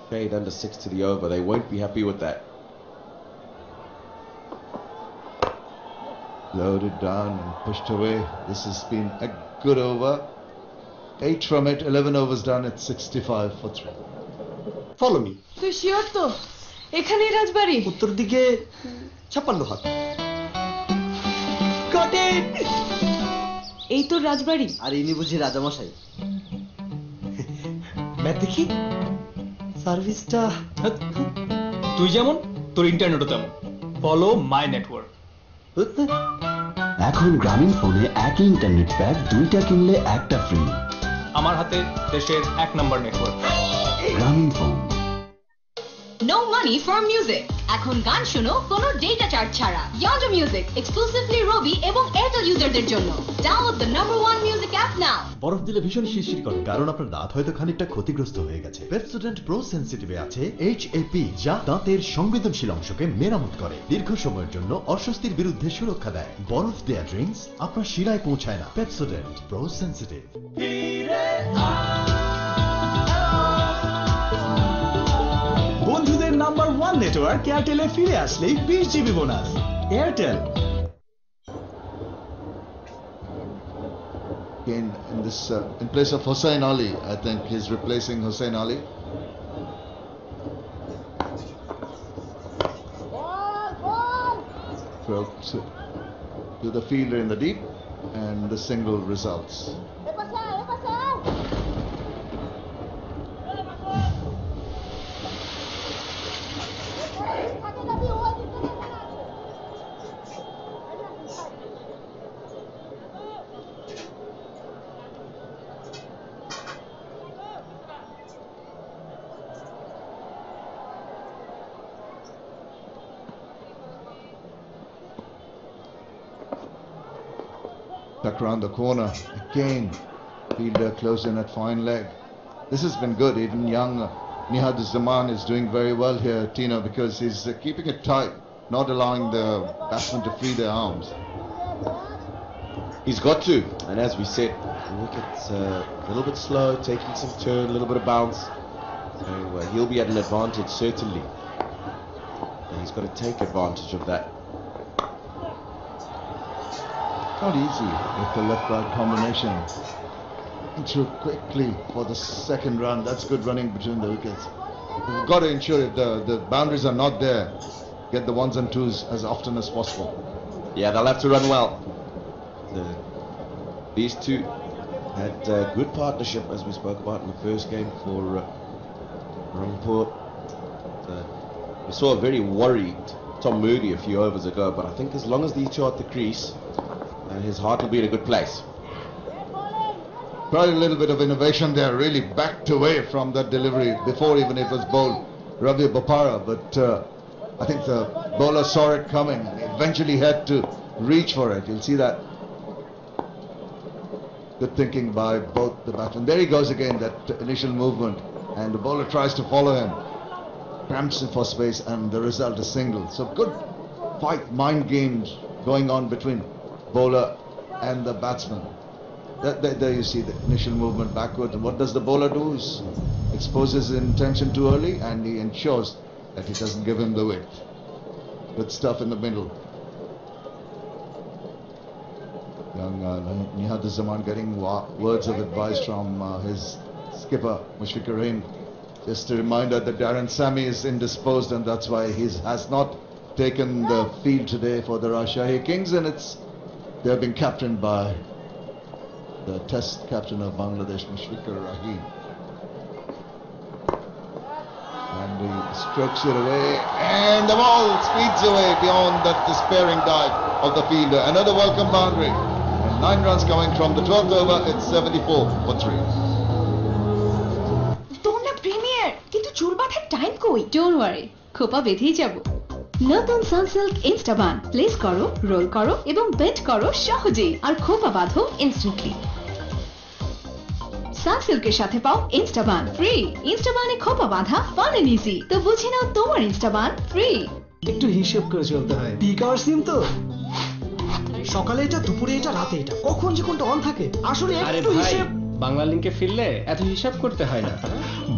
Shade under 6 to the over. They won't be happy with that. Loaded down and pushed away. This has been a good over. 8 from it, 11 overs done at 65 for 3. Follow me. তুই sure তো এখানেই রাজবাড়ি? উত্তর দিকে 56 হাত। Got it! এই তো রাজবাড়ি। আর ইনি বুঝি রাজামশাই। ম্যাচ দেখি। সার্ভিসটা তুই যেমন তোর ইন্টারনেটও তেমন। Follow my network. এখন গ্রামীণ ফোনে একই ইন্টারনেট প্যাক 2টা কিনলে একটা ফ্রি। আমার হাতে দেশের 1 নম্বর নেটওয়ার্ক। গ্রামীণ phone. No money for music. এখন গান শুনো কোনো ডেটা চার্জ ছাড়া। Yonder Music exclusively Robi এবং Airtel userদের জন্য। Download the #1 music app now. বরফ দিলে ভীষণ শিরশির করে, কারণ আপনার দাঁত হয়তো খানিকটা ক্ষতিগ্রস্ত হয়ে গেছে। পেপসোডেন্ট প্রো সেনসিটিভে আছে HAP, যা দাঁতের সংবেদনশীল অংশকে মেরামত করে, দীর্ঘ সময়ের জন্য অস্বস্তির বিরুদ্ধে সুরক্ষা দেয়। বরফ দেয়া ড্রিঙ্কস আপনার শিরায় পৌঁছায় না। Pepsodent pro sensitive. বন্ধুদের নাম্বার 1 নেটওয়ার্ক এয়ারটেলে ফিরে আসলেই 20 GB bonus. Airtel. Again, in place of Hussain Ali, I think he's replacing Hussain Ali. Throw to the fielder in the deep, and the single results. Back around the corner again, fielder close in at fine leg. This has been good. Even young Nihad Zaman is doing very well here, Tino, because he's keeping it tight, not allowing the batsmen to free their arms. He's got to, and as we said, the wicket's a little bit slow, taking some turn, a little bit of bounce, so he'll be at an advantage certainly, and he's got to take advantage of that. Not easy with the left-right combination. Through quickly for the second run. That's good running between the wickets. You've got to ensure if the boundaries are not there, get the ones and twos as often as possible. Yeah, they'll have to run well. These two had a good partnership, as we spoke about in the first game for Rongpur. We saw a very worried Tom Moody a few overs ago, but I think as long as these two are at the crease, his heart will be in a good place. Probably a little bit of innovation there, really backed away from that delivery before even it was bowled Ravi Bopara, but I think the bowler saw it coming, eventually had to reach for it. You'll see that. Good thinking by both the batsmen. There he goes again, that initial movement, and the bowler tries to follow him, cramps in for space, and the result is single. So good fight, mind games going on between bowler and the batsman. There you see the initial movement backward, and what does the bowler do? Is exposes his intention too early, and he ensures that he doesn't give him the width. Good stuff in the middle. Young Nihad Zaman getting words of advice from his skipper Mushfiqur Rahim. Just a reminder that Darren Sammy is indisposed, and that's why he has not taken the field today for the Rajshahi Kings, and they're being captained by the Test captain of Bangladesh, Mushfiqur Rahim. And he strokes it away, and the ball speeds away beyond that despairing dive of the fielder. Another welcome boundary, and 9 runs coming from the 12th over. It's 74 for 3. তোর না premier, কিন্তু চুল বাঁধার time কই? Don't worry, খোপা বেঁধেই যাব। নতুন Sunsilk ইনস্টাবান place করো, রোল করো এবং বেট করো সহজেই আর খোপা বাঁধো ইনস্ট্যান্টলি। সানসিল্কের সাথে পাও ইনস্টাবান ফ্রি। ইনস্টাবানে খোপা বাঁধা ফান এন্ড ইজি। তো বুঝে নাও তোমার ইনস্টাবান ফ্রি। একটু হিসেব করে চলতে হয়, পিক আওয়ার সিম তো, সকালে এটা, দুপুরে এটা, রাতে এটা, কখন যে কোনটা অন থাকে আসলে আরে একটু ভাই, হিসেব। বাংলা লিংকে ফিরলে এত হিসাব করতে হয় না।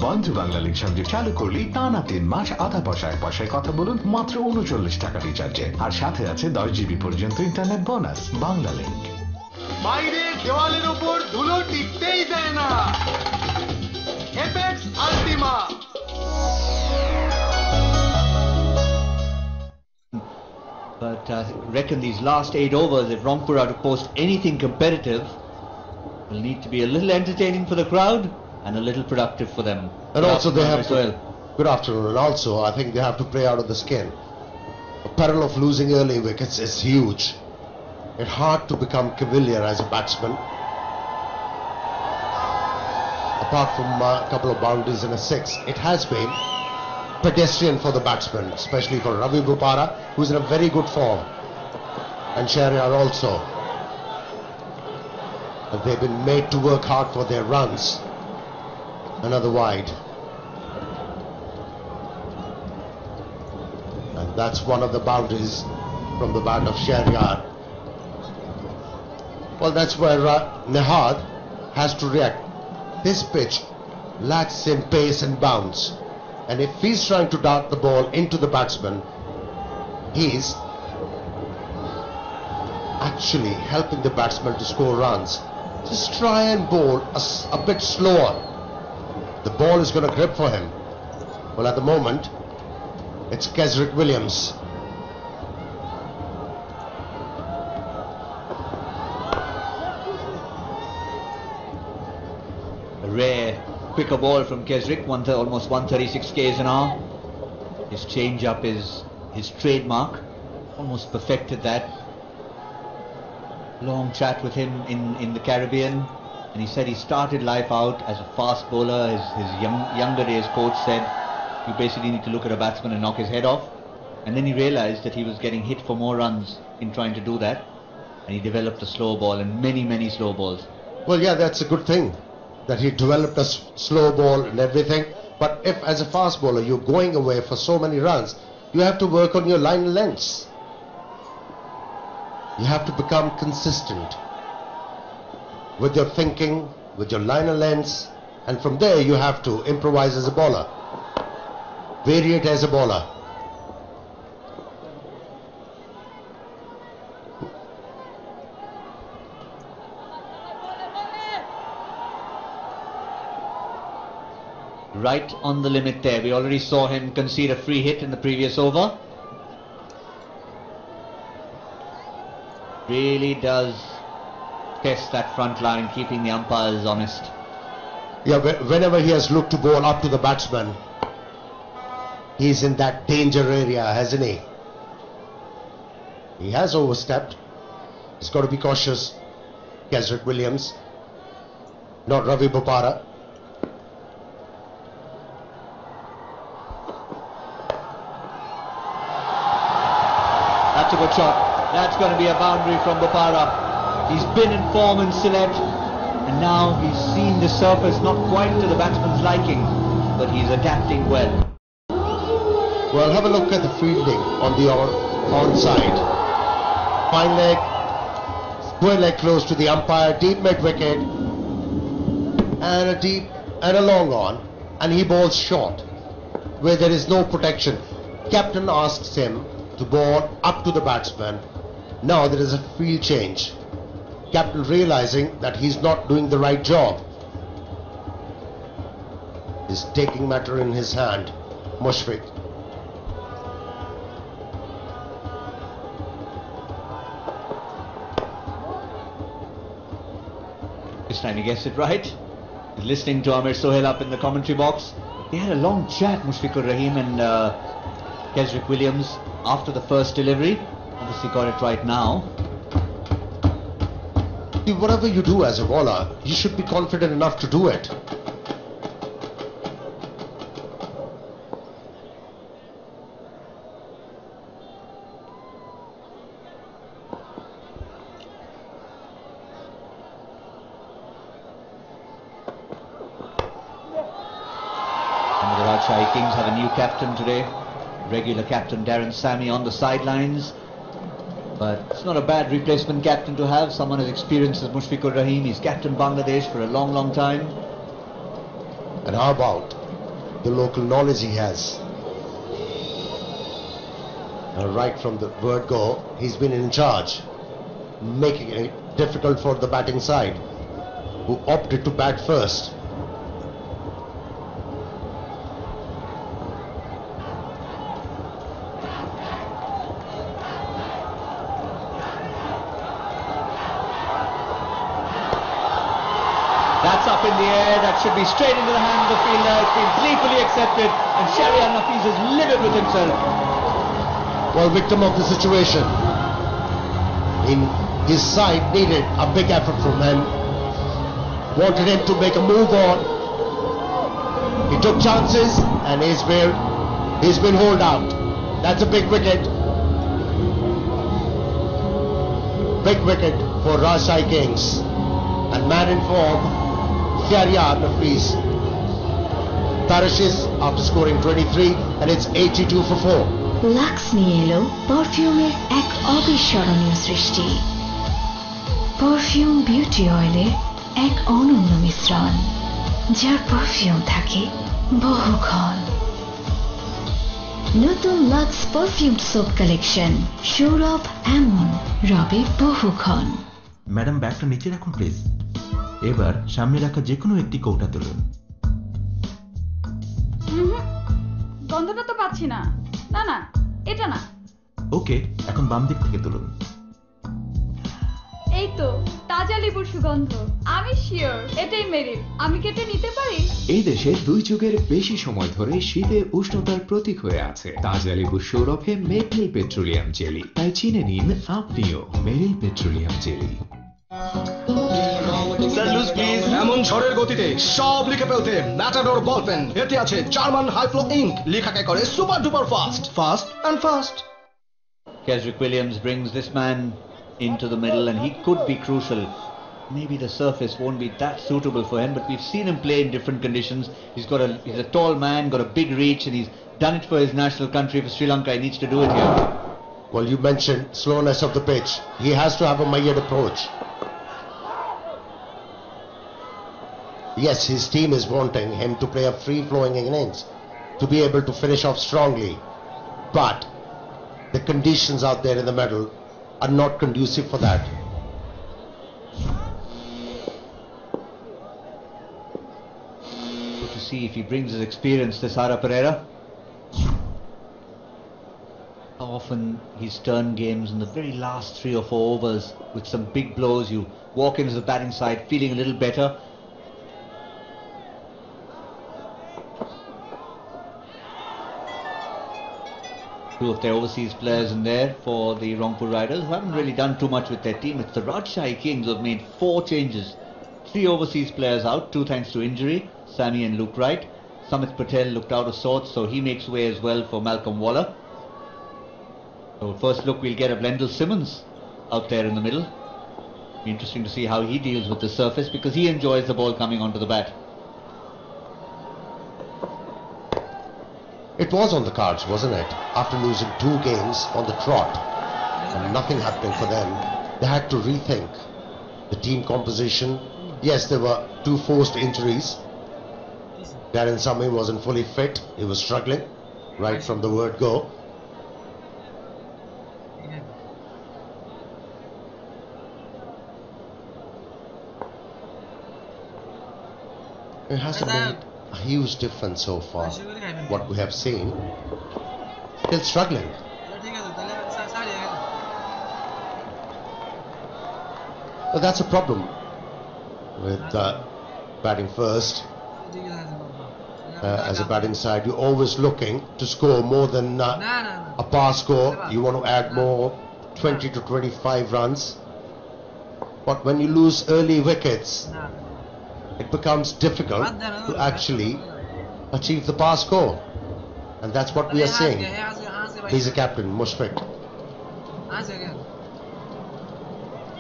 বন্ধু বাংলা লিংক সংযোগ চালু করলেই টানা 3 মাস আধা পয়সায় কথা বলুন মাত্র 39 টাকা রিচার্জে, আর সাথে আছে 10 জিবি পর্যন্ত ইন্টারনেট বোনাস। বাংলা লিংক। বাইরে দেওয়ালের উপর ধুলো টিকতেই দেয় না। Apex আল্টিমা। But reckon these last 8 overs, if Rongpur are to post anything competitive, will need to be a little entertaining for the crowd and a little productive for them. And also they have to, good afternoon, and also I think they have to play out of the skin. The peril of losing early wickets is huge. It's hard to become cavalier as a batsman. Apart from a couple of boundaries and a 6, it has been pedestrian for the batsman, especially for Ravi Bopara, who's in a very good form, and Shahryar also. They've been made to work hard for their runs. Another wide, and that's one of the boundaries from the bat of Shahryar. Well, that's where Nehad has to react. This pitch lacks in pace and bounce, and if he's trying to dart the ball into the batsman, he's actually helping the batsman to score runs. Just try and bowl a bit slower. The ball is going to grip for him. Well, at the moment, it's Kesrick Williams. A rare quicker ball from Kesrick, almost 136 k's an hour. His change-up is his trademark. Almost perfected that. Long chat with him in the Caribbean, and he said he started life out as a fast bowler. His younger days coach said you basically need to look at a batsman and knock his head off, and then he realized that he was getting hit for more runs in trying to do that, and he developed a slow ball and many slow balls. Well, yeah, that's a good thing that he developed a slow ball and everything. But if as a fast bowler you're going away for so many runs, you have to work on your line lengths. You have to become consistent with your thinking, with your liner lengths, and from there you have to improvise as a bowler, variate as a bowler. Right on the limit there. We already saw him concede a free hit in the previous over. Really does test that front line, keeping the umpires honest. Yeah, whenever he has looked to bowl up to the batsman, he's in that danger area, hasn't he? He has overstepped. He's got to be cautious. Kesrick Williams, not Ravi Bopara. That's a good shot. That's going to be a boundary from Bopara. He's been in form in Sylhet, and now he's seen the surface not quite to the batsman's liking, but he's adapting well. Well, have a look at the fielding on the onside. Fine leg, square leg close to the umpire, deep mid wicket, and a deep and a long on, and he bowls short where there is no protection. Captain asks him to bowl up to the batsman. Now there is a field change. Captain realizing that he's not doing the right job is taking matter in his hand. Mushfiq. This time he gets it right. He's listening to Amir Sohail up in the commentary box. They had a long chat, Mushfiqur Rahim and Kesrick Williams, after the first delivery. Obviously got it right now. Whatever you do as a bowler, you should be confident enough to do it. Kings have a new captain today. Regular captain Darren Sammy on the sidelines. But it's not a bad replacement captain to have. Someone as experienced as Mushfiqur Rahim. He's captained Bangladesh for a long, long time. And how about the local knowledge he has? Right from the word go, he's been in charge, making it difficult for the batting side, who opted to bat first. That's up in the air. That should be straight into the hand of the fielder. It's been gleefully accepted, and Shahriar Nafiz is livid with himself. Well, victim of the situation. His side needed a big effort from him. Wanted him to make a move on. He took chances and he's been holed out. That's a big wicket. Big wicket for Rajshahi Kings. And man in form, Shahriar Nafiz perishes after scoring 23, and it's 82 for 4. Lux নিয়ে এলো পারফিউমের এক অবিস্মরণীয় সৃষ্টি। Perfume beauty অয়েলের এক অনন্য মিশ্রণ, যার পারফিউম থাকে বহুক্ষণ। নতুন লাক্স পারফিউম সোপ কালেকশন, সৌরভ এমন রবে বহুক্ষণ। ম্যাডাম ব্যাগটা নিচে রাখুন প্লিজ। এবার সামনে রাখা যে কোনো একটি কৌটা তুলুন। গন্ধটা তো পাচ্ছি না। না না, এটা না। ওকে, এখন বাম দিক থেকে তুলুন। এই তো তাজা লেবুর সুগন্ধ। আমি শিওর এটাই মেরিল। আমি কেটে নিতে পারি? এই দেশে 2 যুগের বেশি সময় ধরে শীতের উষ্ণতার প্রতীক হয়ে আছে তাজা লেবুর সৌরভে মেরিল পেট্রোলিয়াম জেলি। তাই চিনে নিন আপনিও মেরিল পেট্রোলিয়াম জেলি। এমন ঝড়ের গতিতে সব লিখে ফেলতে ম্যাটাডোর বল পেন। এতে আছে জার্মান হাইফ্লো ইঙ্ক, লেখাকে করে super duper fast, fast and fast. Kesrick Williams brings this man into the middle, and he could be crucial. Maybe the surface won't be that suitable for him, but we've seen him play in different conditions. He's a tall man, got a big reach, and he's done it for his national country, for Sri Lanka. He needs to do it here. Well, you mentioned slowness of the pitch. He has to have a measured approach. Yes, his team is wanting him to play a free-flowing innings, to be able to finish off strongly. But the conditions out there in the middle are not conducive for that. Good to see if he brings his experience to Sara Pereira. How often he's turned games in the very last 3 or 4 overs with some big blows. You walk into the batting side feeling a little better. Two of their overseas players in there for the Rongpur Riders, who haven't really done too much with their team. It's the Rajshahi Kings who have made 4 changes. 3 overseas players out, 2 thanks to injury, Sammy and Luke Wright. Samit Patel looked out of sorts, so he makes way as well for Malcolm Waller. So first look, we'll get a Blendell Simmons out there in the middle. Be interesting to see how he deals with the surface, because he enjoys the ball coming onto the bat. It was on the cards, wasn't it? After losing 2 games on the trot and nothing happening for them, they had to rethink the team composition. Yes, there were 2 forced injuries. Darren Sammy wasn't fully fit. He was struggling right from the word go. It hasn't made a huge difference so far. What we have seen, still struggling. But that's a problem with batting first. As a batting side, you're always looking to score more than a par score. You want to add more, 20 to 25 runs. But when you lose early wickets, it becomes difficult to actually achieve the par score. And that's what we are seeing. He's a captain, Mushfiq.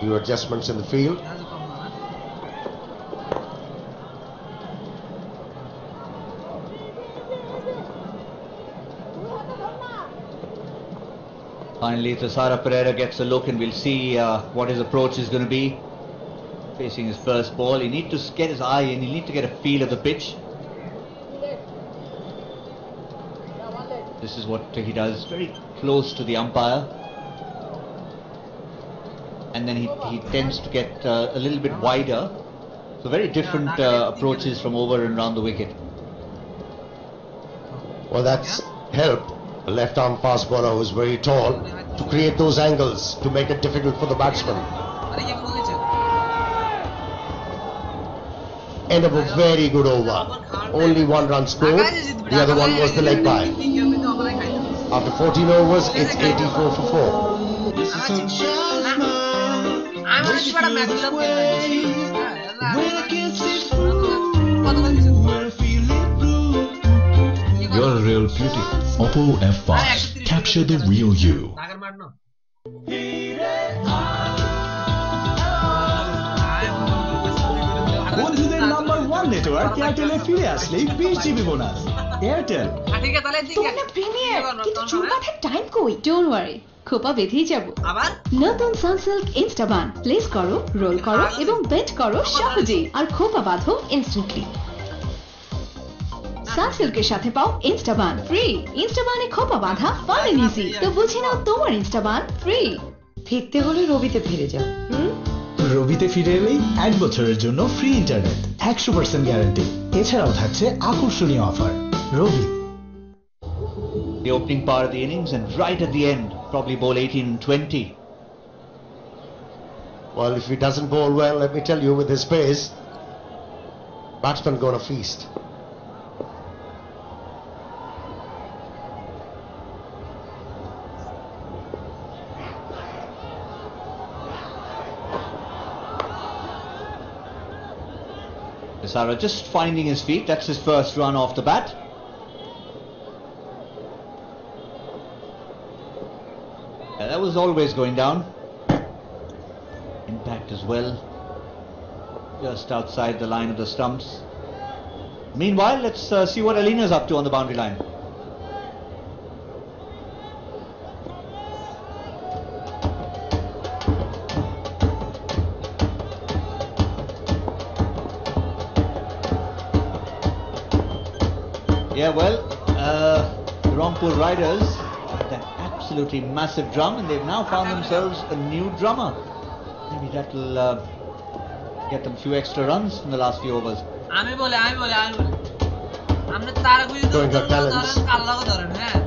New adjustments in the field. Finally, Tessara Pereira gets a look, and we'll see what his approach is going to be. Facing his first ball, he needs to get his eye in, he needs to get a feel of the pitch. This is what he does, very close to the umpire. And then he tends to get a little bit wider. So very different approaches from over and round the wicket. Well, that's help. A left-arm fast bowler who's very tall to create those angles to make it difficult for the batsman. End of a very good over. Only 1 run scored. The other one was the leg bye. After 14 overs, it's 84 for 4. You're a real beauty. Oppo F5. Capture the real you. বন্ধুদের number 1 network এয়ারটেলে ফিরে আসলেই 20 GB bonus. Airtel. তোমরা premier কিন্তু চুল কাটার time কই? Don't worry, খোপা বেঁধেই যাব। আবার নতুন সানসিল্ক ইনস্টাবান প্লেস করো, রোল করো এবং বেট করো সহজেই, আর খোপা বাঁধো ইনস্ট্যান্টলি। সানসিল্কের সাথে পাও ইনস্টাবান ফ্রি। ইনস্টাবানে খোপা বাঁধা ফান এন্ড ইজি। তো বুঝে নাও তোমার ইনস্টাবান ফ্রি। ফিরতে হলে রবিতে ফিরে যাও। রবিতে ফিরে এলেই 1 বছরের জন্য ফ্রি ইন্টারনেট, 100% গ্যারান্টি। এছাড়াও থাকছে আকর্ষণীয় offer. Robi. The opening part of the innings, and right at the end, probably bowl 18 and 20. Well, if he doesn't bowl well, let me tell you, with his pace, batsman gonna feast. Tessara just finding his feet. That's his first run off the bat. And that was always going down. Impact as well. Just outside the line of the stumps. Meanwhile, let's see what Alina's up to on the boundary line. Yeah, well, the Rongpur Riders, that absolutely massive drum, and they've now found themselves a new drummer. Maybe that will get them a few extra runs in the last few overs. আমি বলে আপনি তারা গুলি তো আল্লাহকে ধরেন, হ্যাঁ,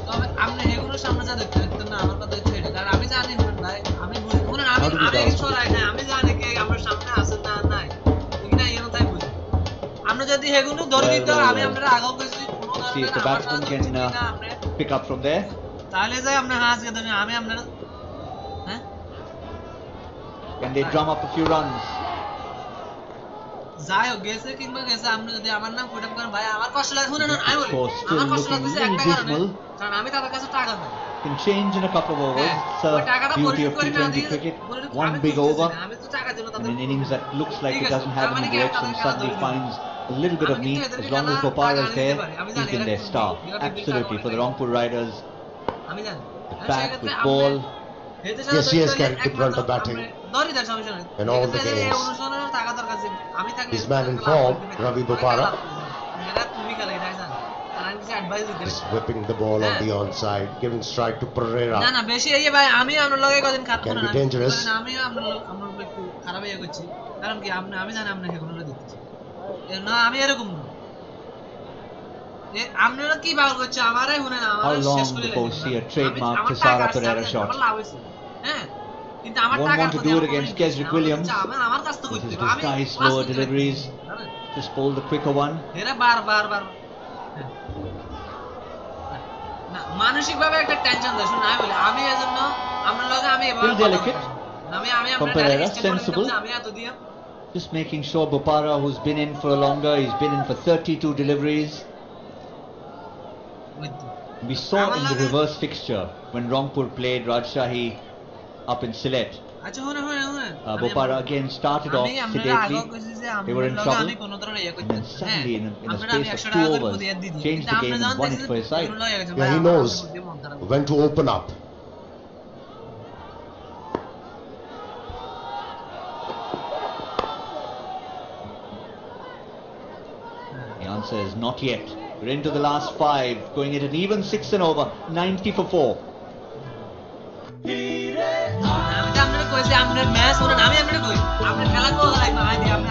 তবে আপনি এগুলো সামনে যা দেখতে পাচ্ছেন না, আমার কথা হচ্ছে এটা, কারণ আমি জানি ভাই, আমি বুঝি আমি কিছু রাই না, আমি জানি কে আমার সামনে আছে না নাই, ঠিক না, এর কথাই বুঝি। আমরা যদি এগুলো ধরে দিতে আমি আপনারা আগেও কইছি, see if the batsman can pick up from there. তাহলে যাই আপনি আজকে ধরে আমি আপনারা, হ্যাঁ, can they drum up a few runs? যাই হোক গেছে কিংবা গেছে, আপনি যদি আমার নাম কোটাম করেন ভাই, আমার কষ্ট লাগে, শুনুন আমি বলি, আমার কষ্ট লাগছে একটা কারণে, কারণ আমি তাদের কাছে টাকা পাই। Can change in a couple of overs. It's the beauty of T20 cricket. One big over, and an innings that looks like it doesn't have any breaks and suddenly finds a little bit of meat. As long as Bopara is there, he's been their star. Absolutely, for the Rongpur Riders. The bat with ball. Yes, carried the brunt of batting in all the games. His man in form, Ravi Bopara, is whipping the ball on the onside, giving strike to Pereira. না না বেশি এই ভাই, আমি আপনার লগে কদিন খারাপ Can be dangerous. আমি আপনার একটু খারাপ হয়ে গেছি, কারণ কি আমি জানি আপনি হেগুলো দিতেছি না, আমি এরকম না, আপনারা কি বাউল করছে আমারে শুনেন, আমার শেষ করে How long before see a trademark Tessara Pereira shot? হ্যাঁ, কিন্তু আমার won't টাকা want to do it against Kesrick Williams. আমার কাছ থেকে With his disguised slower deliveries, just bowled the quicker one. এরা বার না মানসিকভাবে একটা টেনশন দেয়, শুনুন আমি বলি, আমি এজন্য আপনার লগে আমি এভাবে delicate. আমি From Pereira, sensible. আমি এত দিয়ে Just making sure Bopara, who's been in for a longer, he's been in for 32 deliveries. We saw in the reverse fixture when Rongpur played Rajsahi up in Sylhet. Bopara again started off sedately. They were in trouble. And then suddenly, in a space of 2 overs, changed the game and won it for his side. Yeah, he knows when to open up. The answer is not yet. We're into the last 5, going at an even 6 and over, 90 for 4.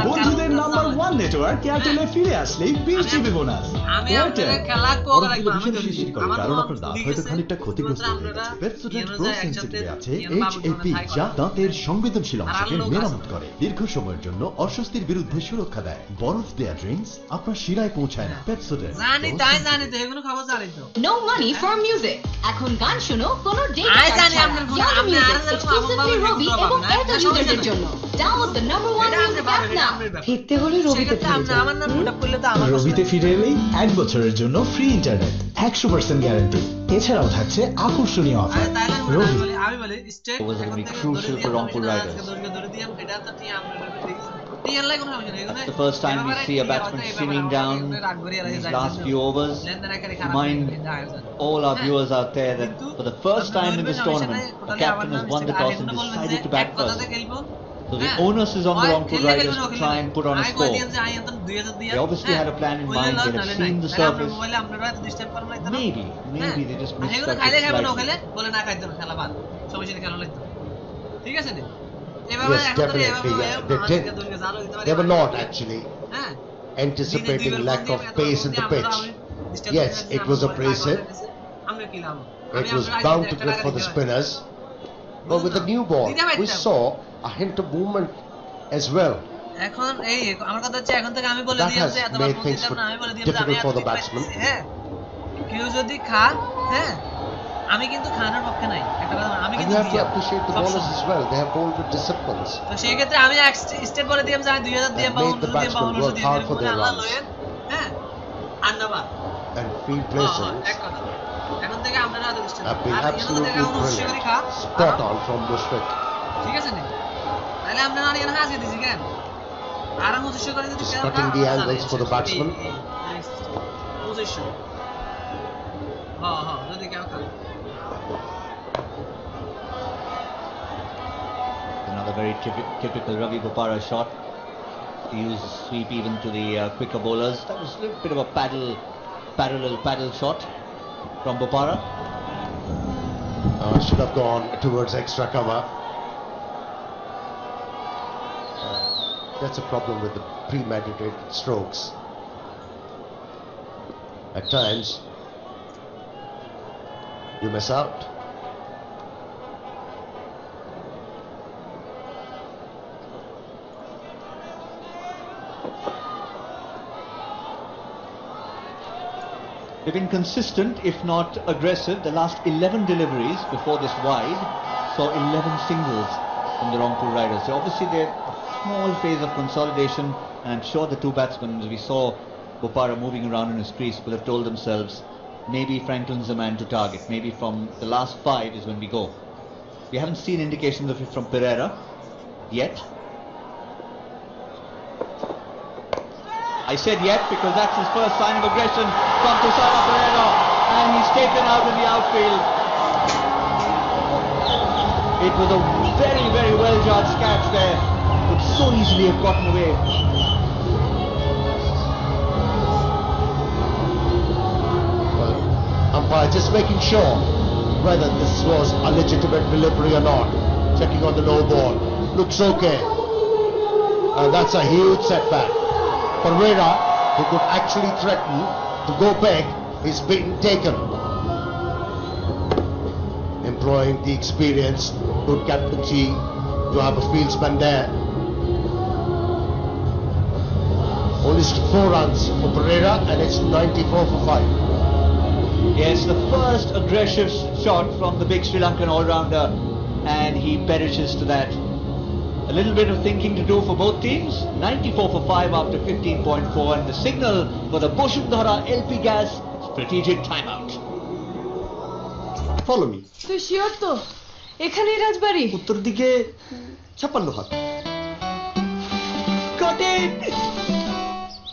বন্ধুদের number 1 network এয়ারটেলে ফিরে আসলে BGB bonus. কারণ আপনার দাঁত হয়তো খানিকটা ক্ষতিগ্রস্ত হয়ে গেছে। পেপসোডেন্ট প্রো সেনসিটিভে আছে এইচএপি, যা দাঁতের সংবেদনশীল অংশকে মেরামত করে, দীর্ঘ সময়ের জন্য অস্বস্তির বিরুদ্ধে সুরক্ষা দেয়। বরফ দেয়া ড্রিঙ্কস আপনার শিরায় পৌঁছায় না। Pepsodent No money for music. এখন গান শুনো কোনো ডেটা চার্জ ছাড়া। Yonder Music exclusively Robi এবং Airtel userদের জন্য। Download the number 1 music app now. ফিরতে হলে রবিতে রবিতে ফিরে এলেই 1 বছরের জন্য ফ্রি ইন্টারনেট, 100% গ্যারান্টি। এছাড়াও থাকছে আকর্ষণীয় offer. Robi was going to be crucial for Rongpur Riders. The first time we see a batsman streaming down these last few overs. Remind all our viewers out there that for the first time in this tournament, the captain has won the toss and decided to bat first. So the onus is on the Rongpur Riders to try and put on a score. They obviously had a plan in mind. They have seen the surface. Maybe they just missed that slightly. Yes, definitely. They were not actually anticipating lack of pace in the pitch. Yes, it was abrasive. It was bound to good for the spinners. But with the new ball, we saw a hint of movement as well. That has made things difficult for the batsman. আমি কিন্তু খানার পক্ষে নাই একটা কথা আমি কিন্তু you have to appreciate the bowlers as well. They have bowled with discipline. তো সেই ক্ষেত্রে আমি স্টেট বলে দিলাম যে 2000 দিয়ে বা 1900 দিয়ে বা 1900 দিয়ে আল্লাহ লয়েন হ্যাঁ আন্নাবা and field placing এক কথা এখন থেকে আমরা না state have been absolutely brilliant. Spot on from Mushfiq. ঠিক আছে না তাহলে আমরা না এখানে হাজিয়ে দিছি কেন আর 1900 করে যদি cutting the angles for the batsman. Position হ্যাঁ যদি কেউ খায় Another very typical Ravi Bopara shot. He used sweep even to the quicker bowlers. That was a little bit of a parallel paddle shot from Bopara. Should have gone towards extra cover. That's a problem with the premeditated strokes. At times, you miss out. They've been consistent, if not aggressive. The last 11 deliveries before this wide saw 11 singles from the Rongpur Riders. So obviously they're a small phase of consolidation, and I'm sure the two batsmen, as we saw Bopara moving around in his crease, will have told themselves, maybe Franklin's the man to target. Maybe from the last 5 is when we go. We haven't seen indications of it from Pereira yet. I said yet because that's his first sign of aggression from Tosara Pereira, and he's taken out in the outfield. It was a very, very well judged catch there. Could so easily have gotten away. Umpire just making sure whether this was a legitimate delivery or not. Checking on the no ball. Looks okay. And that's a huge setback. Pereira, who could actually threaten to go back, is being taken. Employing the experience, good captaincy, to have a fieldsman there. Only 4 runs for Pereira, and it's 94 for 5. Yes, the first aggressive shot from the big Sri Lankan all-rounder, and he perishes to that. A little bit of thinking to do for both teams. 94 for 5 after 15.4, and the signal for the Boshundhara LP Gas strategic timeout. Follow me. তুই sure তো এখানেই রাজবাড়ি? উত্তর দিকে 56 হাত। Got it!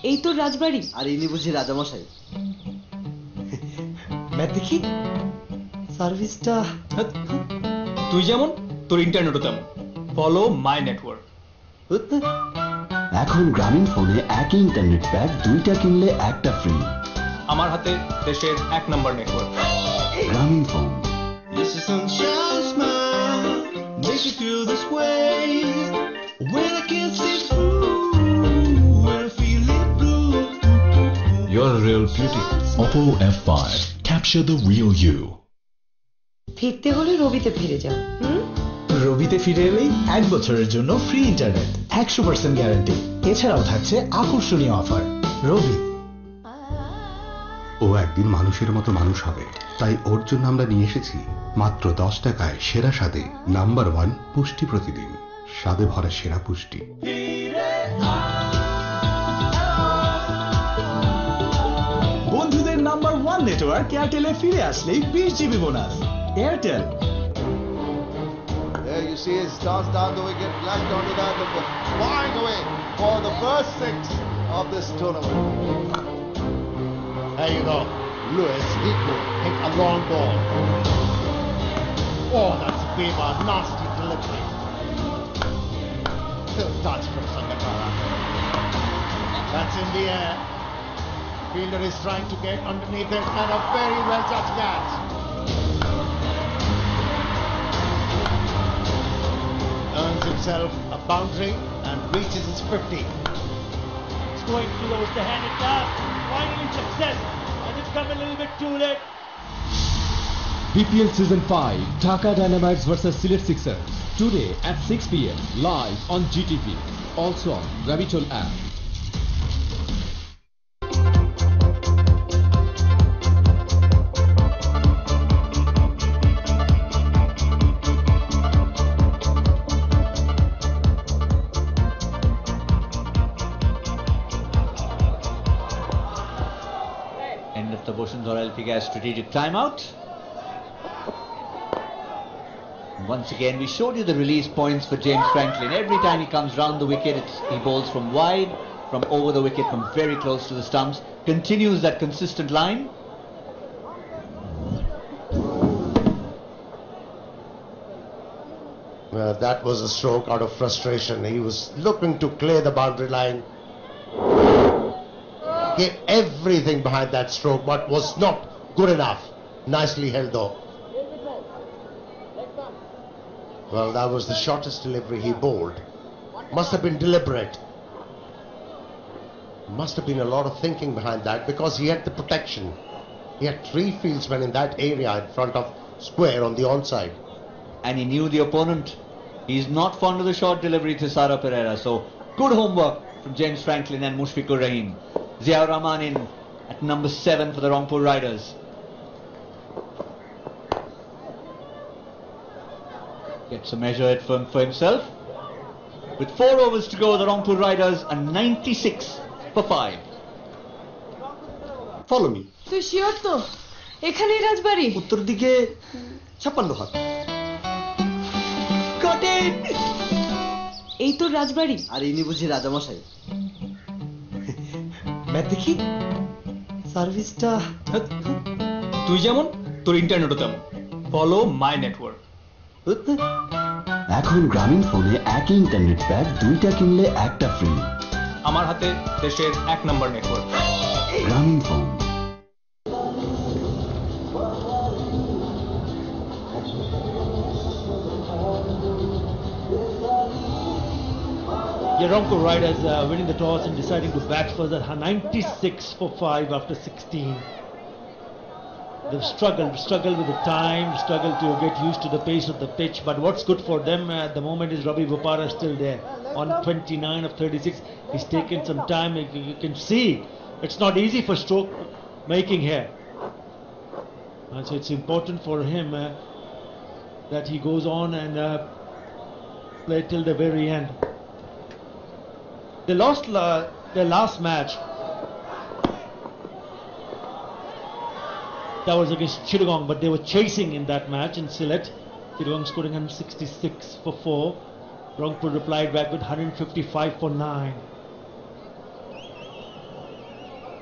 এই তো রাজবাড়ি। আর ইনি বুঝি রাজামশাই। ম্যাচ দেখি। সার্ভিসটা তুই যেমন তোর ইন্টারনেটও তেমন। Follow my network. এখন গ্রামীণ ফোনে একই ইন্টারনেট প্যাক দুইটা কিনলে একটা ফ্রি। আমার হাতে দেশের 1 নম্বর নেটওয়ার্ক। গ্রামীণ phone. This is sunshine smile, makes you feel this way. When I can't see through, when I feel it blue. You're a real beauty. Oppo F5. Capture the real you. ফিরতে হলে রবিতে ফিরে যাও। রবিতে ফিরে এলেই 1 বছরের জন্য free internet, 100% guarantee. এছাড়াও থাকছে আকর্ষণীয় অফার। রবি। ও একদিন মানুষের মতো মানুষ হবে, তাই ওর জন্য আমরা নিয়ে এসেছি মাত্র 10 টাকায় সেরা স্বাদে নাম্বার 1 পুষ্টি প্রতিদিন, স্বাদে ভরা সেরা পুষ্টি। বন্ধুদের নাম্বার 1 নেটওয়ার্ক এয়ারটেলে ফিরে আসলেই 20 GB bonus. Airtel. There you see his starts down the wicket, lashed onto that, flying away for the first 6 of this tournament. There you go. Lewis, he could hit a long ball. Oh, that's Beba, nasty delivery. Still touch from Sangakkara. That's in the air. Fielder is trying to get underneath it, and a very well judged catch. Earns himself a boundary and reaches his 50. It's going close to hand it down. Finally success. And it's come a little bit too late. BPL Season 5, Dhaka Dynamites vs Sylhet Sixers. Today at 6 p.m. live on GTV. Also on Gravitol app. End of the Bosundhara Elphiga strategic timeout. Once again, we showed you the release points for James Franklin. Every time he comes round the wicket, he bowls from wide, from over the wicket, from very close to the stumps. Continues that consistent line. Well, that was a stroke out of frustration. He was looking to clear the boundary line. Gave everything behind that stroke, but was not good enough. Nicely held though. Well, that was the shortest delivery he bowled. Must have been deliberate. Must have been a lot of thinking behind that, because he had the protection. He had 3 fieldsmen in that area in front of square on the onside. And he knew the opponent. He's not fond of the short delivery to Sara Pereira. So good homework from James Franklin and Mushfiqur Rahim. Ziaur Rahman in at number 7 for the Rongpur Riders. Gets a measure it for himself. With 4 overs to go, the Rongpur Riders are 96 for 5. Follow me. তুই sure তো এখানেই রাজবাড়ি? উত্তর দিকে 56 হাত। Got it! এই তো রাজবাড়ি। আর ইনি বুঝি রাজামশাই। ম্যাচ দেখি। সার্ভিসটা তুই যেমন তোর ইন্টারনেটও তেমন। Follow my network. এখন গ্রামীণ ফোনে একই ইন্টারনেট প্যাক দুইটা কিনলে একটা ফ্রি। আমার হাতে দেশের 1 নম্বর নেটওয়ার্ক। গ্রামীণ phone. The Rongpur Riders winning the toss and deciding to bat first at 96 for 5 after 16. They've struggled with the time, struggled to get used to the pace of the pitch. But what's good for them at the moment is Ravi Bopara still there on 29 of 36. He's taken some time. You can see it's not easy for stroke making here. And so it's important for him that he goes on and play till the very end. They lost their last match. That was against Chittagong, but they were chasing in that match in Sylhet. Chittagong scoring 166 for 4. Rongpur replied back with 155 for 9.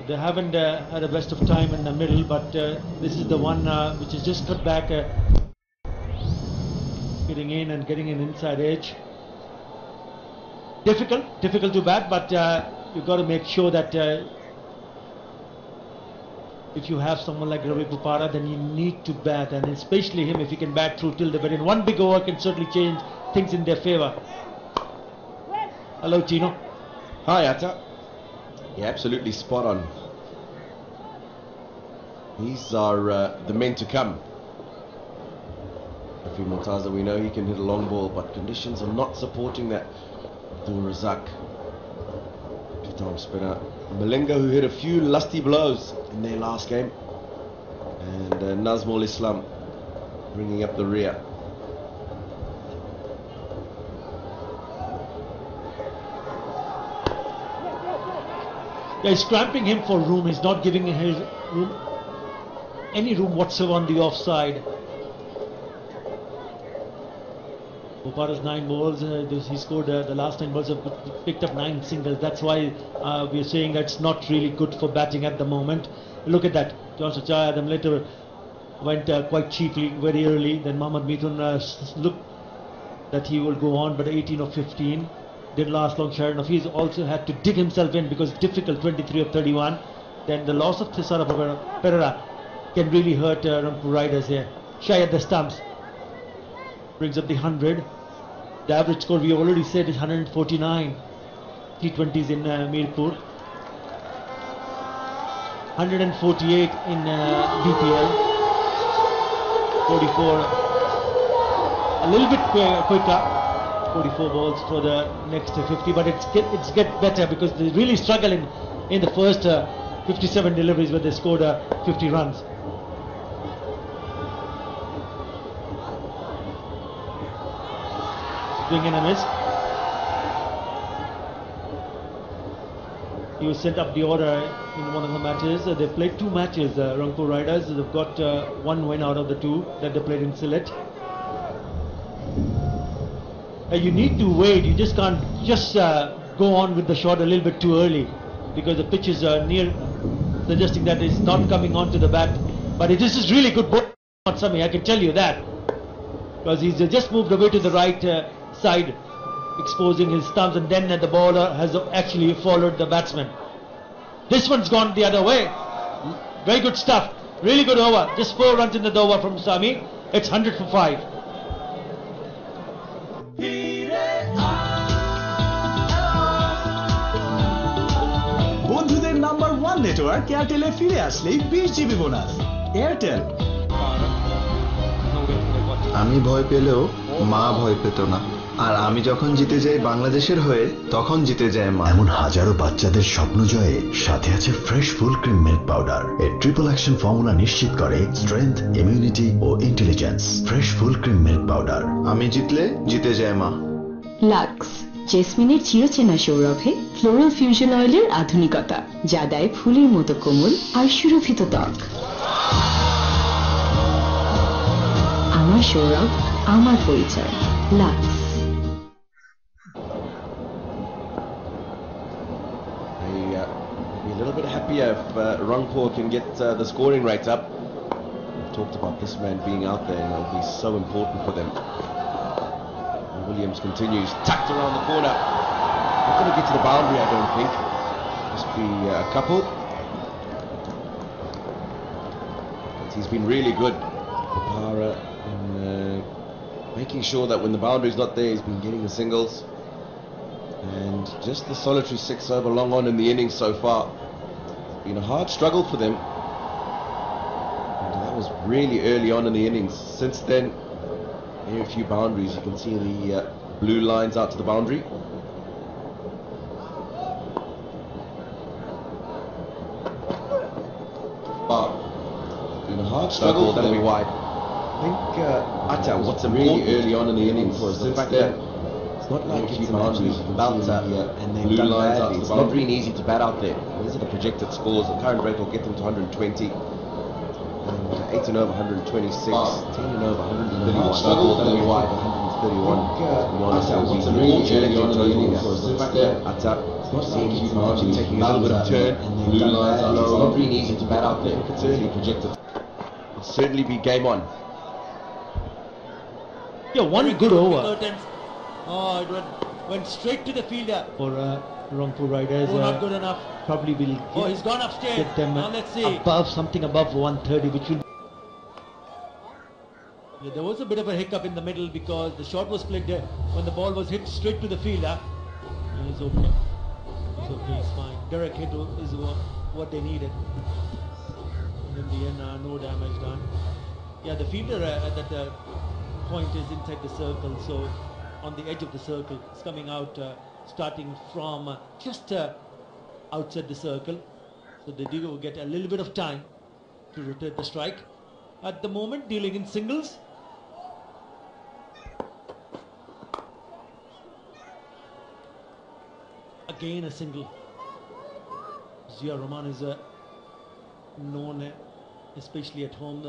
They haven't had a best of time in the middle, but this is the one which is just cut back, getting in and getting an inside edge. Difficult to bat, but you've got to make sure that if you have someone like Ravi Pupara, then you need to bat, and especially him, if he can bat through till the very end. One big over can certainly change things in their favour. Hello, Tino. Hi, Atta. Yeah, absolutely spot on. These are the men to come. Rafi Murtaza, we know he can hit a long ball, but conditions are not supporting that. Abdul Razak, two-time spinner. Malinga, who hit a few lusty blows in their last game. And Nazmul Islam bringing up the rear. Yeah, he's cramping him for room. He's not giving him any room whatsoever on the offside. Pupara's 9 balls, he scored the last 9 balls, have picked up 9 singles. That's why we're saying that's not really good for batting at the moment. Look at that. Joshua Chai Adam later went quite cheaply very early. Then Mohammad Mithun looked that he will go on, but 18 or 15 didn't last long. Sharon Hafiz also had to dig himself in because difficult, 23 of 31. Then the loss of Thisara Pereira can really hurt Rangpur Riders here. Shy at the stumps. Brings up the 100. The average score we already said is 149 T20s in Mirpur. 148 in BPL. 44, a little bit quicker. 44 balls for the next 50, but it's get better because they really struggle in the first 57 deliveries where they scored 50 runs. Swing and a miss. He was sent up the order in one of the matches. They've played 2 matches, Rangpur Riders. They've got 1 win out of the 2 that they played in Sylhet. You need to wait. You just can't go on with the shot a little bit too early because the pitch is near, suggesting that it's not coming onto the bat. But this is really good ball, Sami, I can tell you that, because he's just moved away to the right side, exposing his thumbs, and then the bowler has actually followed the batsman. This one's gone the other way. Very good stuff. Really good over. Just 4 runs in the over from Sami. It's 100 for 5. বন্ধুদের number 1 network এয়ারটেলে ফিরে আসলেই 20 GB bonus. Airtel. আমি ভয় পেলেও মা ভয় পেত না, আর আমি যখন জিতে যাই বাংলাদেশের হয়ে তখন জিতে যায় মা। এমন হাজারো বাচ্চাদের স্বপ্ন জয়ে সাথে আছে fresh full cream milk powder. এর ট্রিপল অ্যাকশন ফর্মুলা নিশ্চিত করে স্ট্রেংথ, ইমিউনিটি ও intelligence. Fresh full cream milk powder. আমি জিতলে জিতে যায় মা। লাক্স জেসমিনের চিরচেনা সৌরভে ফ্লোরাল ফিউশন অয়েলের আধুনিকতা, যা দেয় ফুলের মতো কোমল আর সুরভিত ত্বক। আমার সৌরভ, আমার পরিচয়, lux. Be a little bit happier if Rangpur can get the scoring rate up. We talked about this man being out there, and it'll be so important for them. Williams continues, tucked around the corner. Not going to get to the boundary, I don't think. Just be a couple. But he's been really good, Pupara, in making sure that when the boundary's not there, he's been getting the singles. And just the solitary 6 over long on in the innings so far. It's been a hard struggle for them. And that was really early on in the innings. Since then, very few boundaries. You can see the blue lines out to the boundary. In a hard struggle, that'll be wide. I think Atta, what's really early on in the innings was the fact that it's not like it's an absolute belter and they've done badly. It's not really easy to bat out there. These are the projected scores. The current rate will get them to 120. 8 and over 126, 10 and over 131, struggle that'll be wide 131. It's Seeing Hugh Martin taking a little bit of turn. Blue lines are low. It's not really easy to bat out there. It's early projected. It'll certainly be game on. Yeah, one good over. Oh, it went straight to the fielder. For Rongpur Riders. Not good enough. Probably will he's gone upstairs. Get them now let's see. Something above 130, which will... Yeah, there was a bit of a hiccup in the middle because the shot was played there when the ball was hit straight to the fielder. He's okay. He's okay, he's fine. Direct hit is what they needed. And in the end, no damage done. Yeah, the fielder at that point is inside the circle, so on the edge of the circle. It's coming out, starting from just outside the circle. So they do get a little bit of time to rotate the strike. At the moment, dealing in singles. Again a single. Zia Rahman is known, especially at home,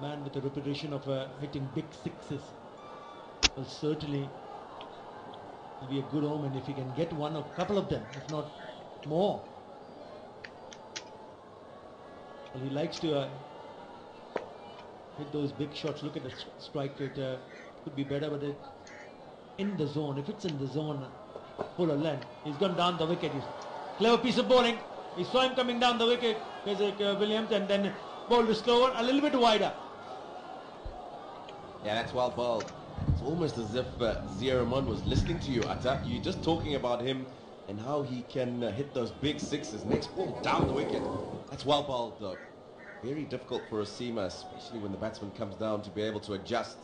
man with a reputation of hitting big sixes. Well, certainly will be a good omen if he can get one or couple of them, if not more. Well, he likes to hit those big shots. Look at the strike rate. Could be better, but in the zone. If it's in the zone, full of length. He's gone down the wicket. Clever piece of bowling. He saw him coming down the wicket, Williams, and then bowled slower, a little bit wider. Yeah, that's well bowled. It's almost as if Zia Rahman was listening to you, Atta. You're just talking about him and how he can hit those big sixes. Next ball down the wicket. That's well bowled, though. Very difficult for a seamer, especially when the batsman comes down, to be able to adjust.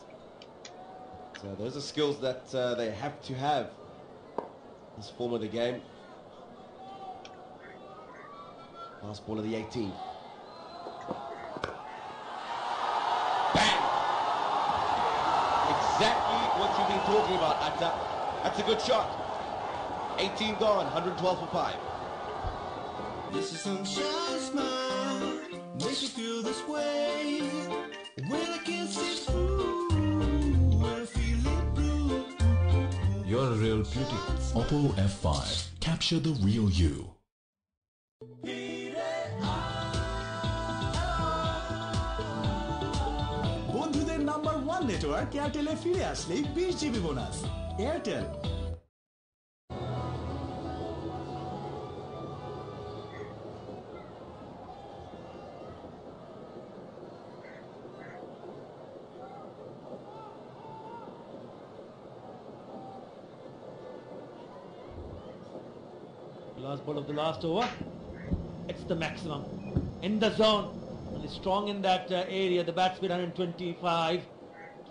So those are skills that they have to have in this form of the game. Last ball of the 18th. Bang! Exactly what you've been talking about, Atta. That's a good shot. 18 gone, 112 for 5. This is sunshine smile, makes you feel this way. When I can't see through, when I feel it blue. You're a real beauty. Oppo F5. Capture the real you. বন্ধুদের number 1 network এয়ারটেলে ফিরে আসলেই 20 GB bonus. Airtel. Last ball of the last over. It's the maximum. In the zone. Strong in that area. The bat speed 125 k.